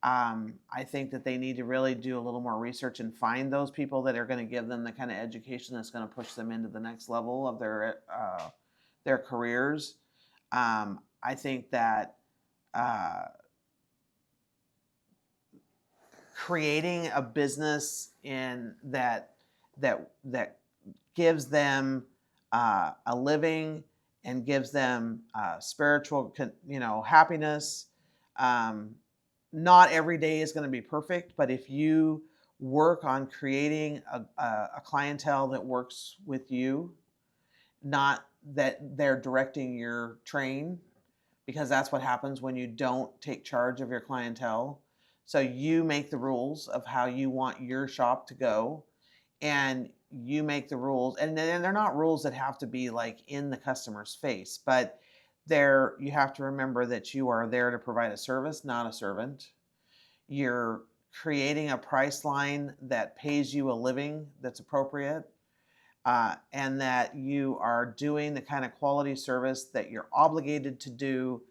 I think that they need to really do a little more research and find those people that are going to give them the kind of education that's going to push them into the next level of their careers. I think that creating a business that gives them a living and gives them spiritual, happiness. Not every day is going to be perfect, but if you work on creating a clientele that works with you, not that they're directing your train, because that's what happens when you don't take charge of your clientele. So you make the rules of how you want your shop to go, and you make the rules, and they're not rules that have to be like in the customer's face, but you have to remember that you are there to provide a service, not a servant. You're creating a price line that pays you a living that's appropriate, and that you are doing the kind of quality service that you're obligated to do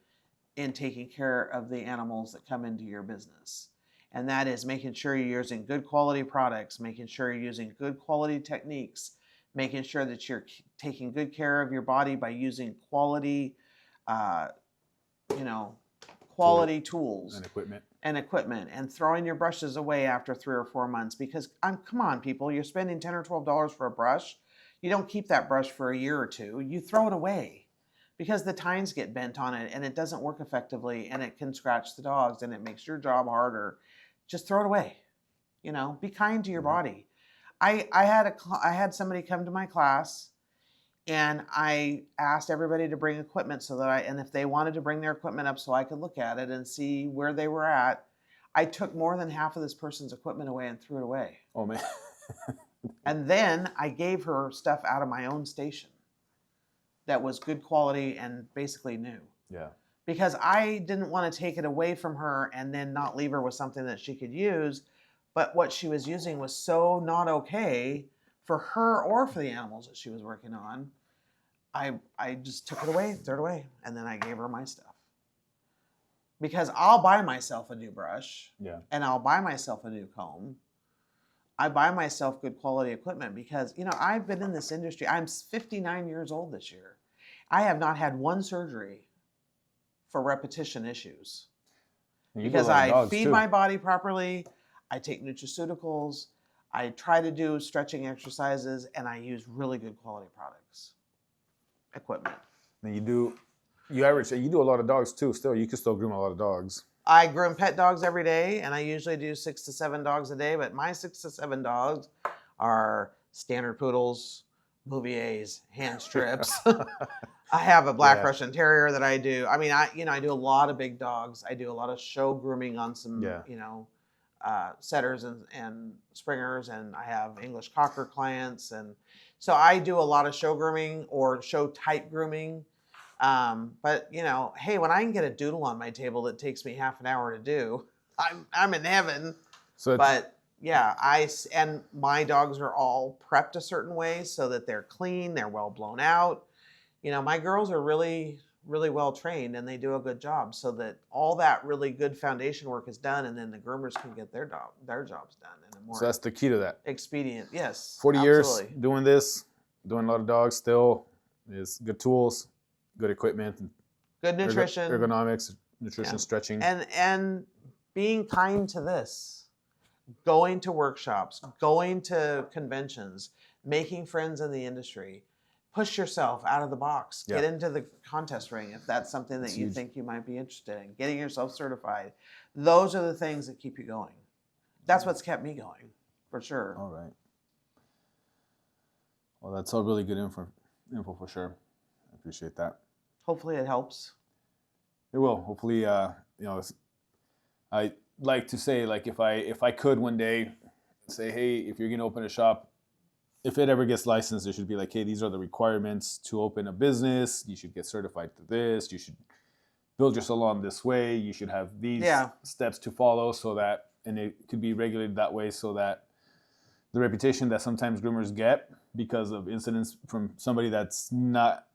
in taking care of the animals that come into your business. And that is making sure you're using good quality products, making sure you're using good quality techniques, making sure that you're taking good care of your body by using quality, uh, quality tools and equipment, and throwing your brushes away after 3 or 4 months, because come on, people, you're spending $10 or $12 for a brush. You don't keep that brush for a year or two. You throw it away, because the tines get bent on it and it doesn't work effectively, and it can scratch the dogs and it makes your job harder. Just throw it away. Be kind to your body. I had somebody come to my class, and I asked everybody to bring equipment and if they wanted to bring their equipment up so I could look at it and see where they were at. I took more than half of this person's equipment away and threw it away. Oh man. And then I gave her stuff out of my own station that was good quality and basically new. Yeah. Because I didn't want to take it away from her and then not leave her with something that she could use. But what she was using was so not okay for her or for the animals that she was working on. I just took it away, threw it away, and then I gave her my stuff. Because I'll buy myself a new brush, and I'll buy myself a new comb. I buy myself good quality equipment because, I've been in this industry. I'm 59 years old this year. I have not had one surgery for repetition issues. Because I feed my body properly, I take nutraceuticals, I try to do stretching exercises, and I use really good quality products, equipment. And you do a lot of dogs too. Still, you can still groom a lot of dogs. I groom pet dogs every day, and I usually do 6 to 7 dogs a day. But my 6 to 7 dogs are standard poodles, Bouviers, hand strips. I have a black Russian Terrier that I do. I mean, I do a lot of big dogs. I do a lot of show grooming on some, setters and springers, and I have English Cocker clients, and so I do a lot of show grooming or show type grooming. But hey, when I can get a doodle on my table that takes me half an hour to do, I'm in heaven. But yeah, and my dogs are all prepped a certain way so that they're clean, they're well blown out. My girls are really, really well trained, and they do a good job so that all that really good foundation work is done, and then the groomers can get their jobs done in a more so that's the key to that. Expedient. Yes. 40 years doing this, doing a lot of dogs still is good tools, good equipment, good nutrition, ergonomics, nutrition, stretching, and being kind to this, going to workshops, going to conventions, making friends in the industry. Push yourself out of the box. Get into the contest ring if that's something that you think you might be interested in. Getting yourself certified. Those are the things that keep you going. That's what's kept me going, for sure. All right. Well, that's all really good info for sure. I appreciate that. Hopefully it helps. It will. Hopefully, I like to say, like, if I could one day say, hey, if you're going to open a shop, if it ever gets licensed, there should be like, hey, these are the requirements to open a business. You should get certified to this. You should build your salon this way. You should have these steps to follow and it could be regulated that way so that the reputation that sometimes groomers get because of incidents from somebody that's not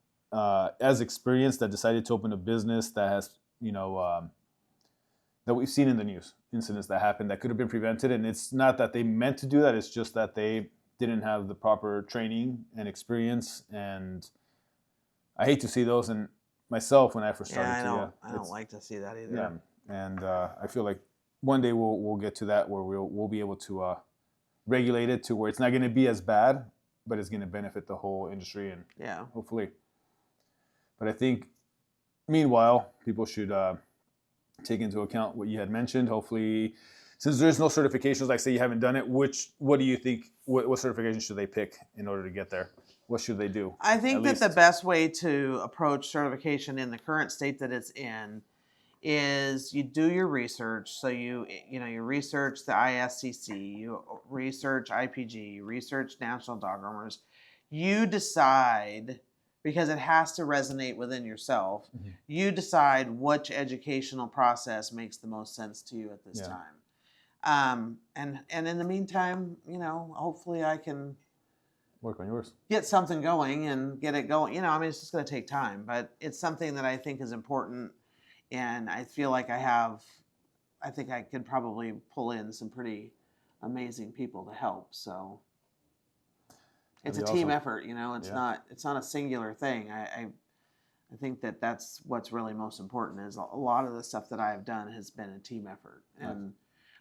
as experienced that decided to open a business that has, that we've seen in the news, incidents that happened that could have been prevented. And it's not that they meant to do that. It's just that they didn't have the proper training and experience, and I hate to see those. And myself, when I first started, I don't like to see that either. Yeah, and I feel like one day we'll get to that where we'll be able to regulate it to where it's not going to be as bad, but it's going to benefit the whole industry, and hopefully. But I think, meanwhile, people should take into account what you had mentioned. Hopefully, Since there's no certifications, like say you haven't done it, what do you think? What certification should they pick in order to get there? What should they do? I think at that least? the best way to approach certification in the current state that it's in is you do your research. So you research the ISCC, you research IPG, you research National Dog Groomers. You decide, because it has to resonate within yourself. Mm-hmm. You decide which educational process makes the most sense to you at this time. And in the meantime, hopefully I can Work on yours. get something going and get it going. I mean, it's just going to take time, but it's something that I think is important. And I feel like I think I could probably pull in some pretty amazing people to help. So it's a team effort, it's not a singular thing. I think that's what's really most important is a lot of the stuff that I've done has been a team effort. And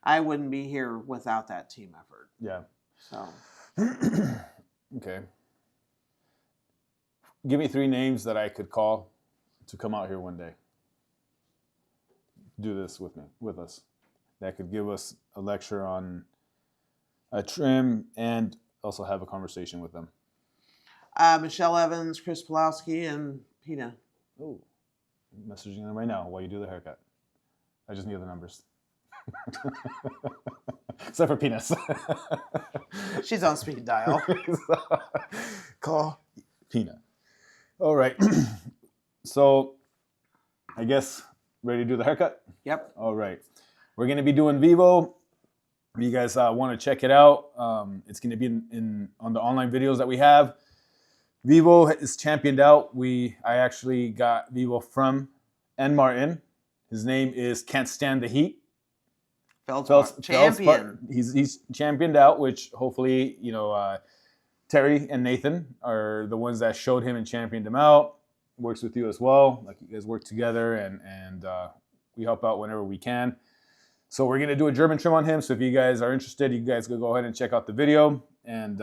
I wouldn't be here without that team effort. Yeah. So. Okay. Give me 3 names that I could call to come out here one day. Do this with us. That could give us a lecture on a trim and also have a conversation with them. Michelle Evans, Chris Pulowski, and Pina. Oh, I'm messaging them right now while you do the haircut. I just need the numbers. Except for penis. She's on speed dial. Call Pina. All right. So, I guess ready to do the haircut? Yep. All right. We're going to be doing Vivo. If you guys want to check it out, it's going to be on the online videos that we have. Vivo is championed out. I actually got Vivo from N. Martin. His name is Can't Stand the Heat. Champion. He's championed out, which hopefully, Terry and Nathan are the ones that showed him and championed him out. Works with you as well. Like, you guys work together and we help out whenever we can. So we're going to do a German trim on him. So if you guys are interested, you guys can go ahead and check out the video. And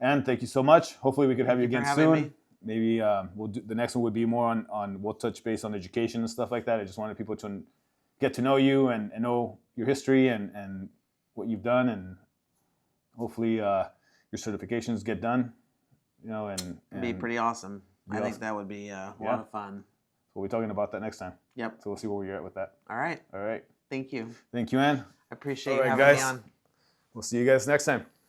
thank you so much. Hopefully we could have you again soon. Maybe we'll do, the next one would be more on we'll touch base on education and stuff like that. I just wanted people to get to know you and know your history and what you've done, and hopefully your certifications get done. And be pretty awesome. I think that would be a lot of fun. We'll be talking about that next time. Yep. So we'll see where we're at with that. All right. All right. Thank you. Thank you, Ann. I appreciate you having me on. We'll see you guys next time.